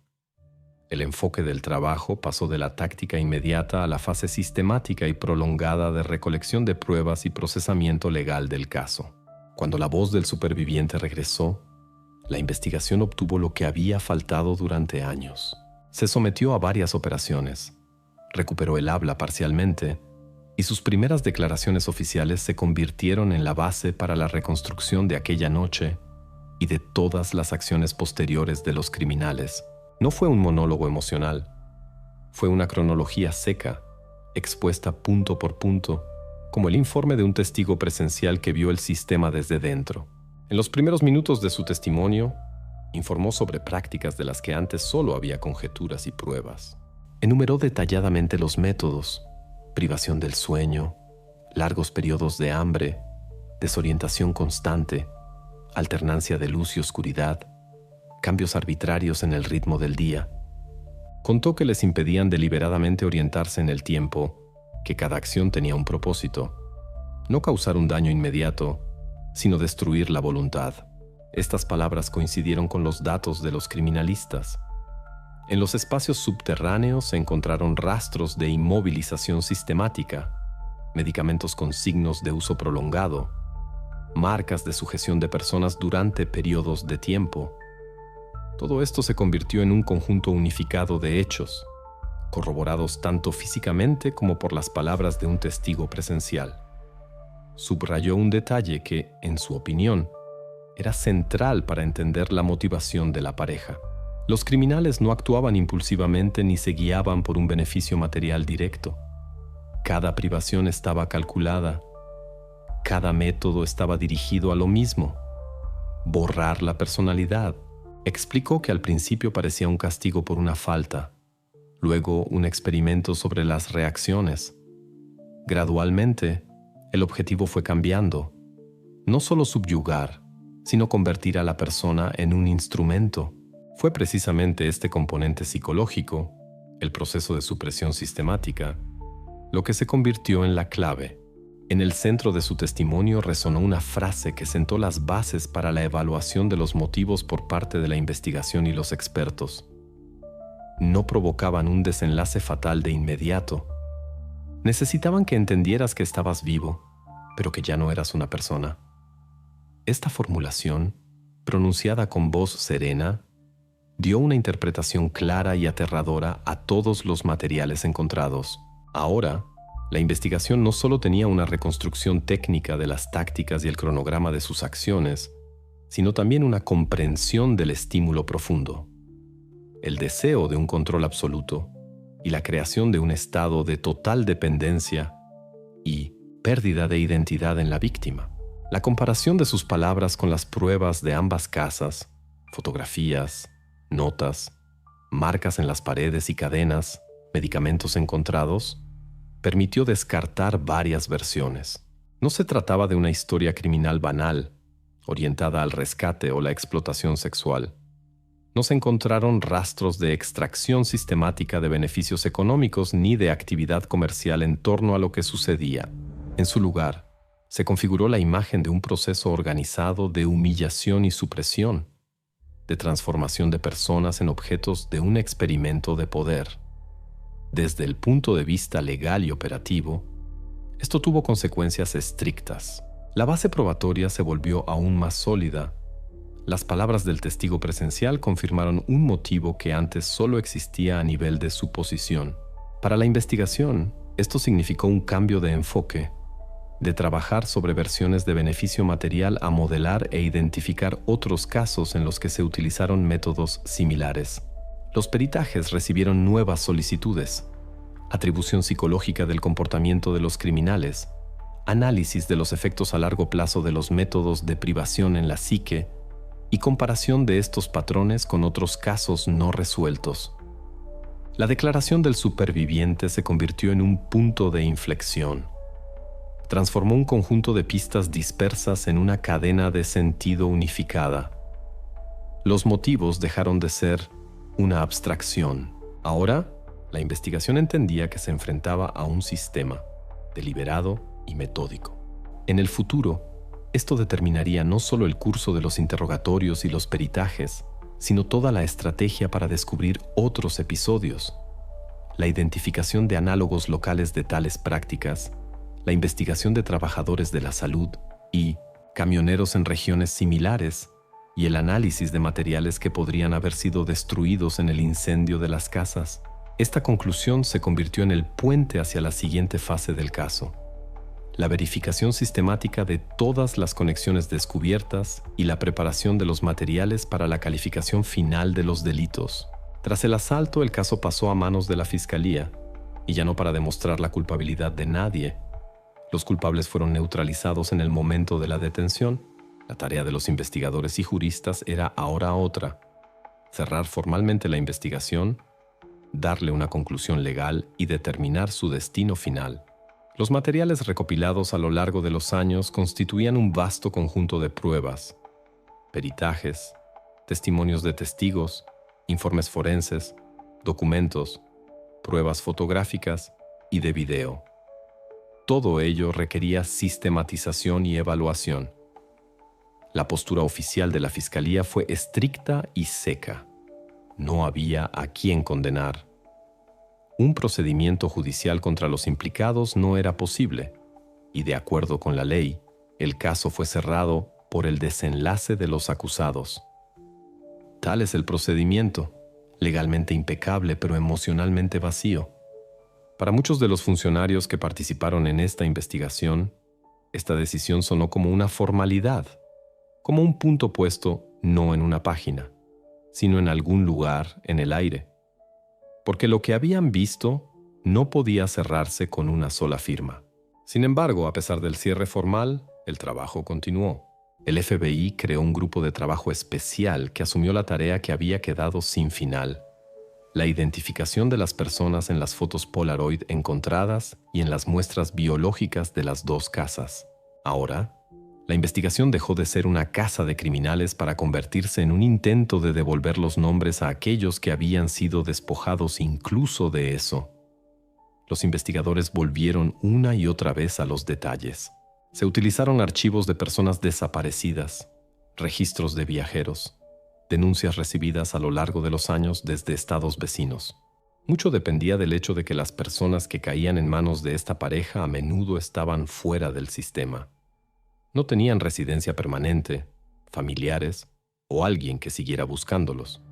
[SPEAKER 1] El enfoque del trabajo pasó de la táctica inmediata a la fase sistemática y prolongada de recolección de pruebas y procesamiento legal del caso. Cuando la voz del superviviente regresó, la investigación obtuvo lo que había faltado durante años. Se sometió a varias operaciones, recuperó el habla parcialmente, y sus primeras declaraciones oficiales se convirtieron en la base para la reconstrucción de aquella noche y de todas las acciones posteriores de los criminales. No fue un monólogo emocional, fue una cronología seca, expuesta punto por punto, como el informe de un testigo presencial que vio el sistema desde dentro. En los primeros minutos de su testimonio, informó sobre prácticas de las que antes solo había conjeturas y pruebas. Enumeró detalladamente los métodos: privación del sueño, largos periodos de hambre, desorientación constante, alternancia de luz y oscuridad, cambios arbitrarios en el ritmo del día. Contó que les impedían deliberadamente orientarse en el tiempo, que cada acción tenía un propósito: no causar un daño inmediato, sino destruir la voluntad. Estas palabras coincidieron con los datos de los criminalistas. En los espacios subterráneos se encontraron rastros de inmovilización sistemática, medicamentos con signos de uso prolongado, marcas de sujeción de personas durante periodos de tiempo. Todo esto se convirtió en un conjunto unificado de hechos, corroborados tanto físicamente como por las palabras de un testigo presencial. Subrayó un detalle que, en su opinión, era central para entender la motivación de la pareja. Los criminales no actuaban impulsivamente ni se guiaban por un beneficio material directo. Cada privación estaba calculada. Cada método estaba dirigido a lo mismo: borrar la personalidad. Explicó que al principio parecía un castigo por una falta, luego un experimento sobre las reacciones. Gradualmente, el objetivo fue cambiando. No solo subyugar, sino convertir a la persona en un instrumento. Fue precisamente este componente psicológico, el proceso de supresión sistemática, lo que se convirtió en la clave. En el centro de su testimonio resonó una frase que sentó las bases para la evaluación de los motivos por parte de la investigación y los expertos. No provocaban un desenlace fatal de inmediato. Necesitaban que entendieras que estabas vivo, pero que ya no eras una persona. Esta formulación, pronunciada con voz serena, dio una interpretación clara y aterradora a todos los materiales encontrados. Ahora, la investigación no solo tenía una reconstrucción técnica de las tácticas y el cronograma de sus acciones, sino también una comprensión del estímulo profundo, el deseo de un control absoluto y la creación de un estado de total dependencia y pérdida de identidad en la víctima. La comparación de sus palabras con las pruebas de ambas casas, fotografías, notas, marcas en las paredes y cadenas, medicamentos encontrados, permitió descartar varias versiones. No se trataba de una historia criminal banal, orientada al rescate o la explotación sexual. No se encontraron rastros de extracción sistemática de beneficios económicos ni de actividad comercial en torno a lo que sucedía. En su lugar, se configuró la imagen de un proceso organizado de humillación y supresión, de transformación de personas en objetos de un experimento de poder. Desde el punto de vista legal y operativo, esto tuvo consecuencias estrictas. La base probatoria se volvió aún más sólida. Las palabras del testigo presencial confirmaron un motivo que antes solo existía a nivel de suposición. Para la investigación, esto significó un cambio de enfoque, de trabajar sobre versiones de beneficio material a modelar e identificar otros casos en los que se utilizaron métodos similares. Los peritajes recibieron nuevas solicitudes: atribución psicológica del comportamiento de los criminales, análisis de los efectos a largo plazo de los métodos de privación en la psique y comparación de estos patrones con otros casos no resueltos. La declaración del superviviente se convirtió en un punto de inflexión. Transformó un conjunto de pistas dispersas en una cadena de sentido unificada. Los motivos dejaron de ser una abstracción. Ahora, la investigación entendía que se enfrentaba a un sistema deliberado y metódico. En el futuro, esto determinaría no solo el curso de los interrogatorios y los peritajes, sino toda la estrategia para descubrir otros episodios, la identificación de análogos locales de tales prácticas, la investigación de trabajadores de la salud y camioneros en regiones similares, y el análisis de materiales que podrían haber sido destruidos en el incendio de las casas. Esta conclusión se convirtió en el puente hacia la siguiente fase del caso: la verificación sistemática de todas las conexiones descubiertas y la preparación de los materiales para la calificación final de los delitos. Tras el asalto, el caso pasó a manos de la Fiscalía, y ya no para demostrar la culpabilidad de nadie. Los culpables fueron neutralizados en el momento de la detención. La tarea de los investigadores y juristas era ahora otra: cerrar formalmente la investigación, darle una conclusión legal y determinar su destino final. Los materiales recopilados a lo largo de los años constituían un vasto conjunto de pruebas, peritajes, testimonios de testigos, informes forenses, documentos, pruebas fotográficas y de video. Todo ello requería sistematización y evaluación. La postura oficial de la Fiscalía fue estricta y seca. No había a quién condenar. Un procedimiento judicial contra los implicados no era posible, y de acuerdo con la ley, el caso fue cerrado por el desenlace de los acusados. Tal es el procedimiento, legalmente impecable pero emocionalmente vacío. Para muchos de los funcionarios que participaron en esta investigación, esta decisión sonó como una formalidad, como un punto puesto no en una página, sino en algún lugar en el aire, porque lo que habían visto no podía cerrarse con una sola firma. Sin embargo, a pesar del cierre formal, el trabajo continuó. El FBI creó un grupo de trabajo especial que asumió la tarea que había quedado sin final: la identificación de las personas en las fotos Polaroid encontradas y en las muestras biológicas de las dos casas. Ahora, la investigación dejó de ser una caza de criminales para convertirse en un intento de devolver los nombres a aquellos que habían sido despojados incluso de eso. Los investigadores volvieron una y otra vez a los detalles. Se utilizaron archivos de personas desaparecidas, registros de viajeros, denuncias recibidas a lo largo de los años desde estados vecinos. Mucho dependía del hecho de que las personas que caían en manos de esta pareja a menudo estaban fuera del sistema. No tenían residencia permanente, familiares o alguien que siguiera buscándolos.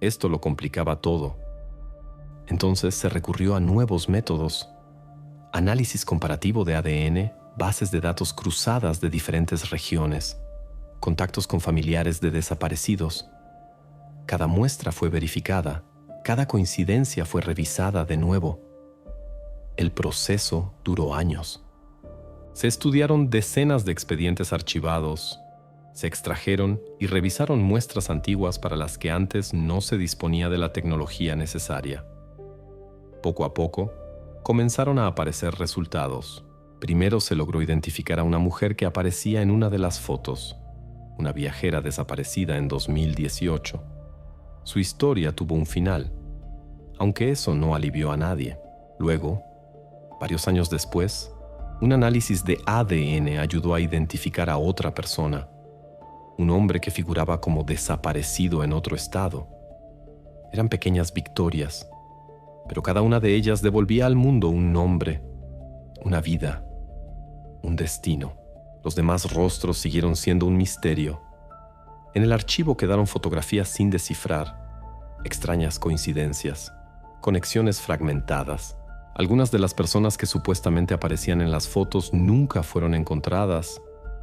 [SPEAKER 1] Esto lo complicaba todo. Entonces se recurrió a nuevos métodos: análisis comparativo de ADN, bases de datos cruzadas de diferentes regiones, contactos con familiares de desaparecidos. Cada muestra fue verificada, cada coincidencia fue revisada de nuevo. El proceso duró años. Se estudiaron decenas de expedientes archivados, se extrajeron y revisaron muestras antiguas para las que antes no se disponía de la tecnología necesaria. Poco a poco, comenzaron a aparecer resultados. Primero se logró identificar a una mujer que aparecía en una de las fotos, una viajera desaparecida en 2018. Su historia tuvo un final, aunque eso no alivió a nadie. Luego, varios años después, un análisis de ADN ayudó a identificar a otra persona, un hombre que figuraba como desaparecido en otro estado. Eran pequeñas victorias, pero cada una de ellas devolvía al mundo un nombre, una vida, un destino. Los demás rostros siguieron siendo un misterio. En el archivo quedaron fotografías sin descifrar, extrañas coincidencias, conexiones fragmentadas. Algunas de las personas que supuestamente aparecían en las fotos nunca fueron encontradas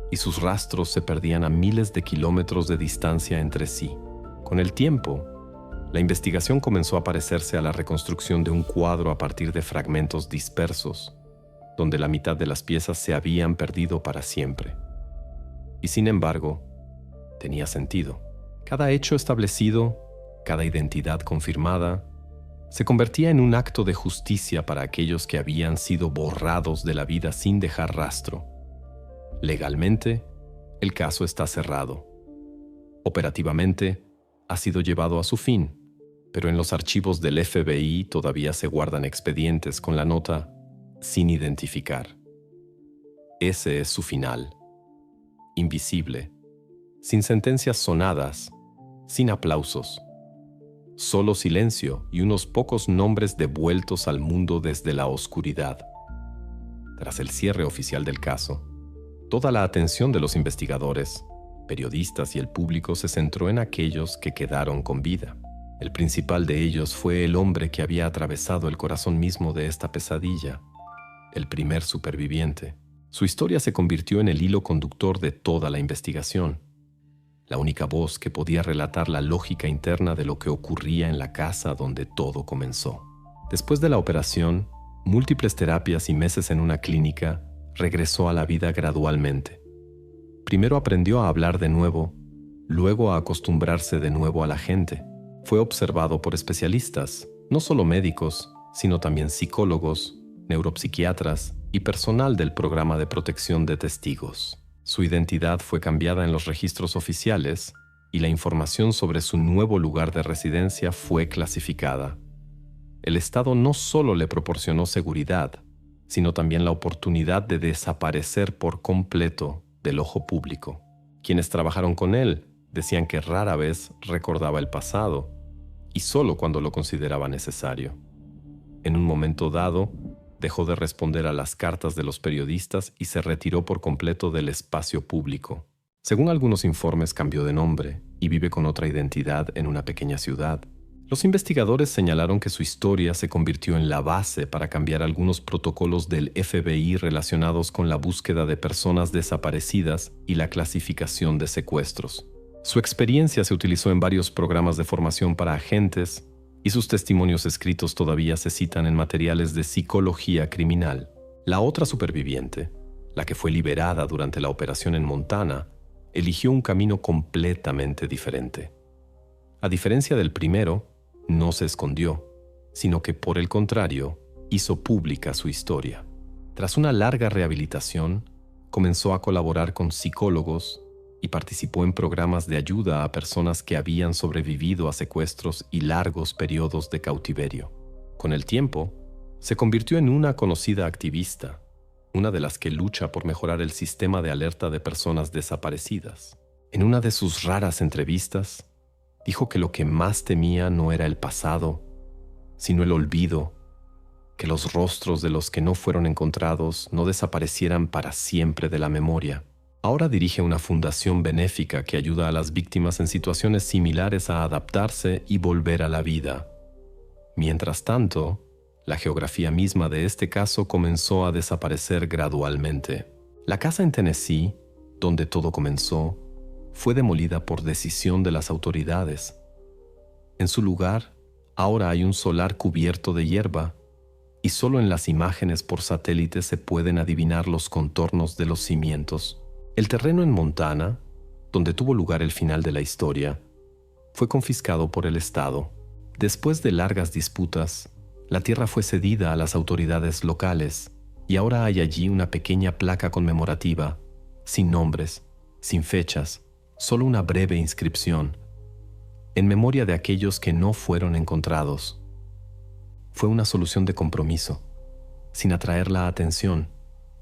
[SPEAKER 1] y sus rastros se perdían a miles de kilómetros de distancia entre sí. Con el tiempo, la investigación comenzó a parecerse a la reconstrucción de un cuadro a partir de fragmentos dispersos, donde la mitad de las piezas se habían perdido para siempre. Y sin embargo, tenía sentido. Cada hecho establecido, cada identidad confirmada, se convertía en un acto de justicia para aquellos que habían sido borrados de la vida sin dejar rastro. Legalmente, el caso está cerrado. Operativamente, ha sido llevado a su fin, pero en los archivos del FBI todavía se guardan expedientes con la nota "sin identificar". Ese es su final. Invisible, sin sentencias sonadas, sin aplausos. Solo silencio y unos pocos nombres devueltos al mundo desde la oscuridad. Tras el cierre oficial del caso, toda la atención de los investigadores, periodistas y el público se centró en aquellos que quedaron con vida. El principal de ellos fue el hombre que había atravesado el corazón mismo de esta pesadilla, el primer superviviente. Su historia se convirtió en el hilo conductor de toda la investigación, la única voz que podía relatar la lógica interna de lo que ocurría en la casa donde todo comenzó. Después de la operación, múltiples terapias y meses en una clínica, regresó a la vida gradualmente. Primero aprendió a hablar de nuevo, luego a acostumbrarse de nuevo a la gente. Fue observado por especialistas, no solo médicos, sino también psicólogos, neuropsiquiatras y personal del programa de protección de testigos. Su identidad fue cambiada en los registros oficiales y la información sobre su nuevo lugar de residencia fue clasificada. El Estado no solo le proporcionó seguridad, sino también la oportunidad de desaparecer por completo del ojo público. Quienes trabajaron con él decían que rara vez recordaba el pasado y solo cuando lo consideraba necesario. En un momento dado, dejó de responder a las cartas de los periodistas y se retiró por completo del espacio público. Según algunos informes, cambió de nombre y vive con otra identidad en una pequeña ciudad. Los investigadores señalaron que su historia se convirtió en la base para cambiar algunos protocolos del FBI relacionados con la búsqueda de personas desaparecidas y la clasificación de secuestros. Su experiencia se utilizó en varios programas de formación para agentes y sus testimonios escritos todavía se citan en materiales de psicología criminal. La otra superviviente, la que fue liberada durante la operación en Montana, eligió un camino completamente diferente. A diferencia del primero, no se escondió, sino que por el contrario, hizo pública su historia. Tras una larga rehabilitación, comenzó a colaborar con psicólogos y participó en programas de ayuda a personas que habían sobrevivido a secuestros y largos periodos de cautiverio. Con el tiempo, se convirtió en una conocida activista, una de las que lucha por mejorar el sistema de alerta de personas desaparecidas. En una de sus raras entrevistas, dijo que lo que más temía no era el pasado, sino el olvido, que los rostros de los que no fueron encontrados no desaparecieran para siempre de la memoria. Ahora dirige una fundación benéfica que ayuda a las víctimas en situaciones similares a adaptarse y volver a la vida. Mientras tanto, la geografía misma de este caso comenzó a desaparecer gradualmente. La casa en Tennessee, donde todo comenzó, fue demolida por decisión de las autoridades. En su lugar, ahora hay un solar cubierto de hierba, y solo en las imágenes por satélite se pueden adivinar los contornos de los cimientos. El terreno en Montana, donde tuvo lugar el final de la historia, fue confiscado por el Estado. Después de largas disputas, la tierra fue cedida a las autoridades locales y ahora hay allí una pequeña placa conmemorativa, sin nombres, sin fechas, solo una breve inscripción, en memoria de aquellos que no fueron encontrados. Fue una solución de compromiso, sin atraer la atención,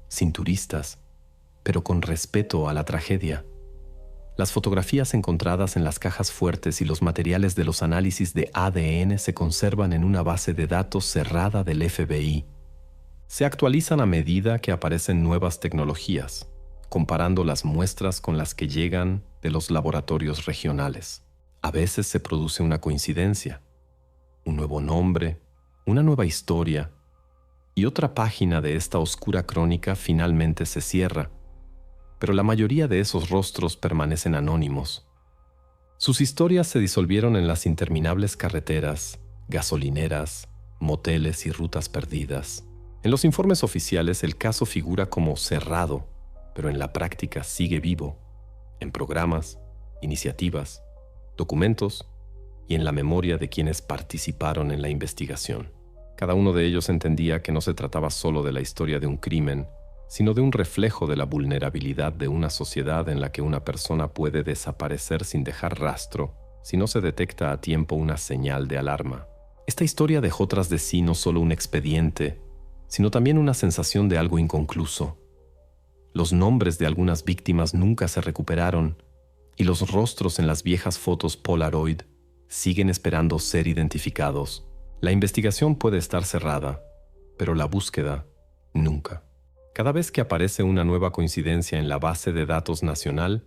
[SPEAKER 1] sin turistas, pero con respeto a la tragedia. Las fotografías encontradas en las cajas fuertes y los materiales de los análisis de ADN se conservan en una base de datos cerrada del FBI. Se actualizan a medida que aparecen nuevas tecnologías, comparando las muestras con las que llegan de los laboratorios regionales. A veces se produce una coincidencia, un nuevo nombre, una nueva historia, y otra página de esta oscura crónica finalmente se cierra, pero la mayoría de esos rostros permanecen anónimos. Sus historias se disolvieron en las interminables carreteras, gasolineras, moteles y rutas perdidas. En los informes oficiales el caso figura como cerrado, pero en la práctica sigue vivo, en programas, iniciativas, documentos y en la memoria de quienes participaron en la investigación. Cada uno de ellos entendía que no se trataba solo de la historia de un crimen, sino de un reflejo de la vulnerabilidad de una sociedad en la que una persona puede desaparecer sin dejar rastro si no se detecta a tiempo una señal de alarma. Esta historia dejó tras de sí no solo un expediente, sino también una sensación de algo inconcluso. Los nombres de algunas víctimas nunca se recuperaron y los rostros en las viejas fotos Polaroid siguen esperando ser identificados. La investigación puede estar cerrada, pero la búsqueda nunca. Cada vez que aparece una nueva coincidencia en la base de datos nacional,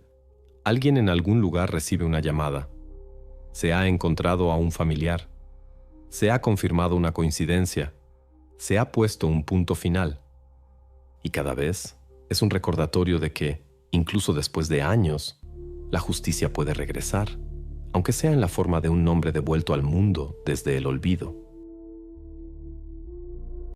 [SPEAKER 1] alguien en algún lugar recibe una llamada. Se ha encontrado a un familiar. Se ha confirmado una coincidencia. Se ha puesto un punto final. Y cada vez es un recordatorio de que, incluso después de años, la justicia puede regresar, aunque sea en la forma de un nombre devuelto al mundo desde el olvido.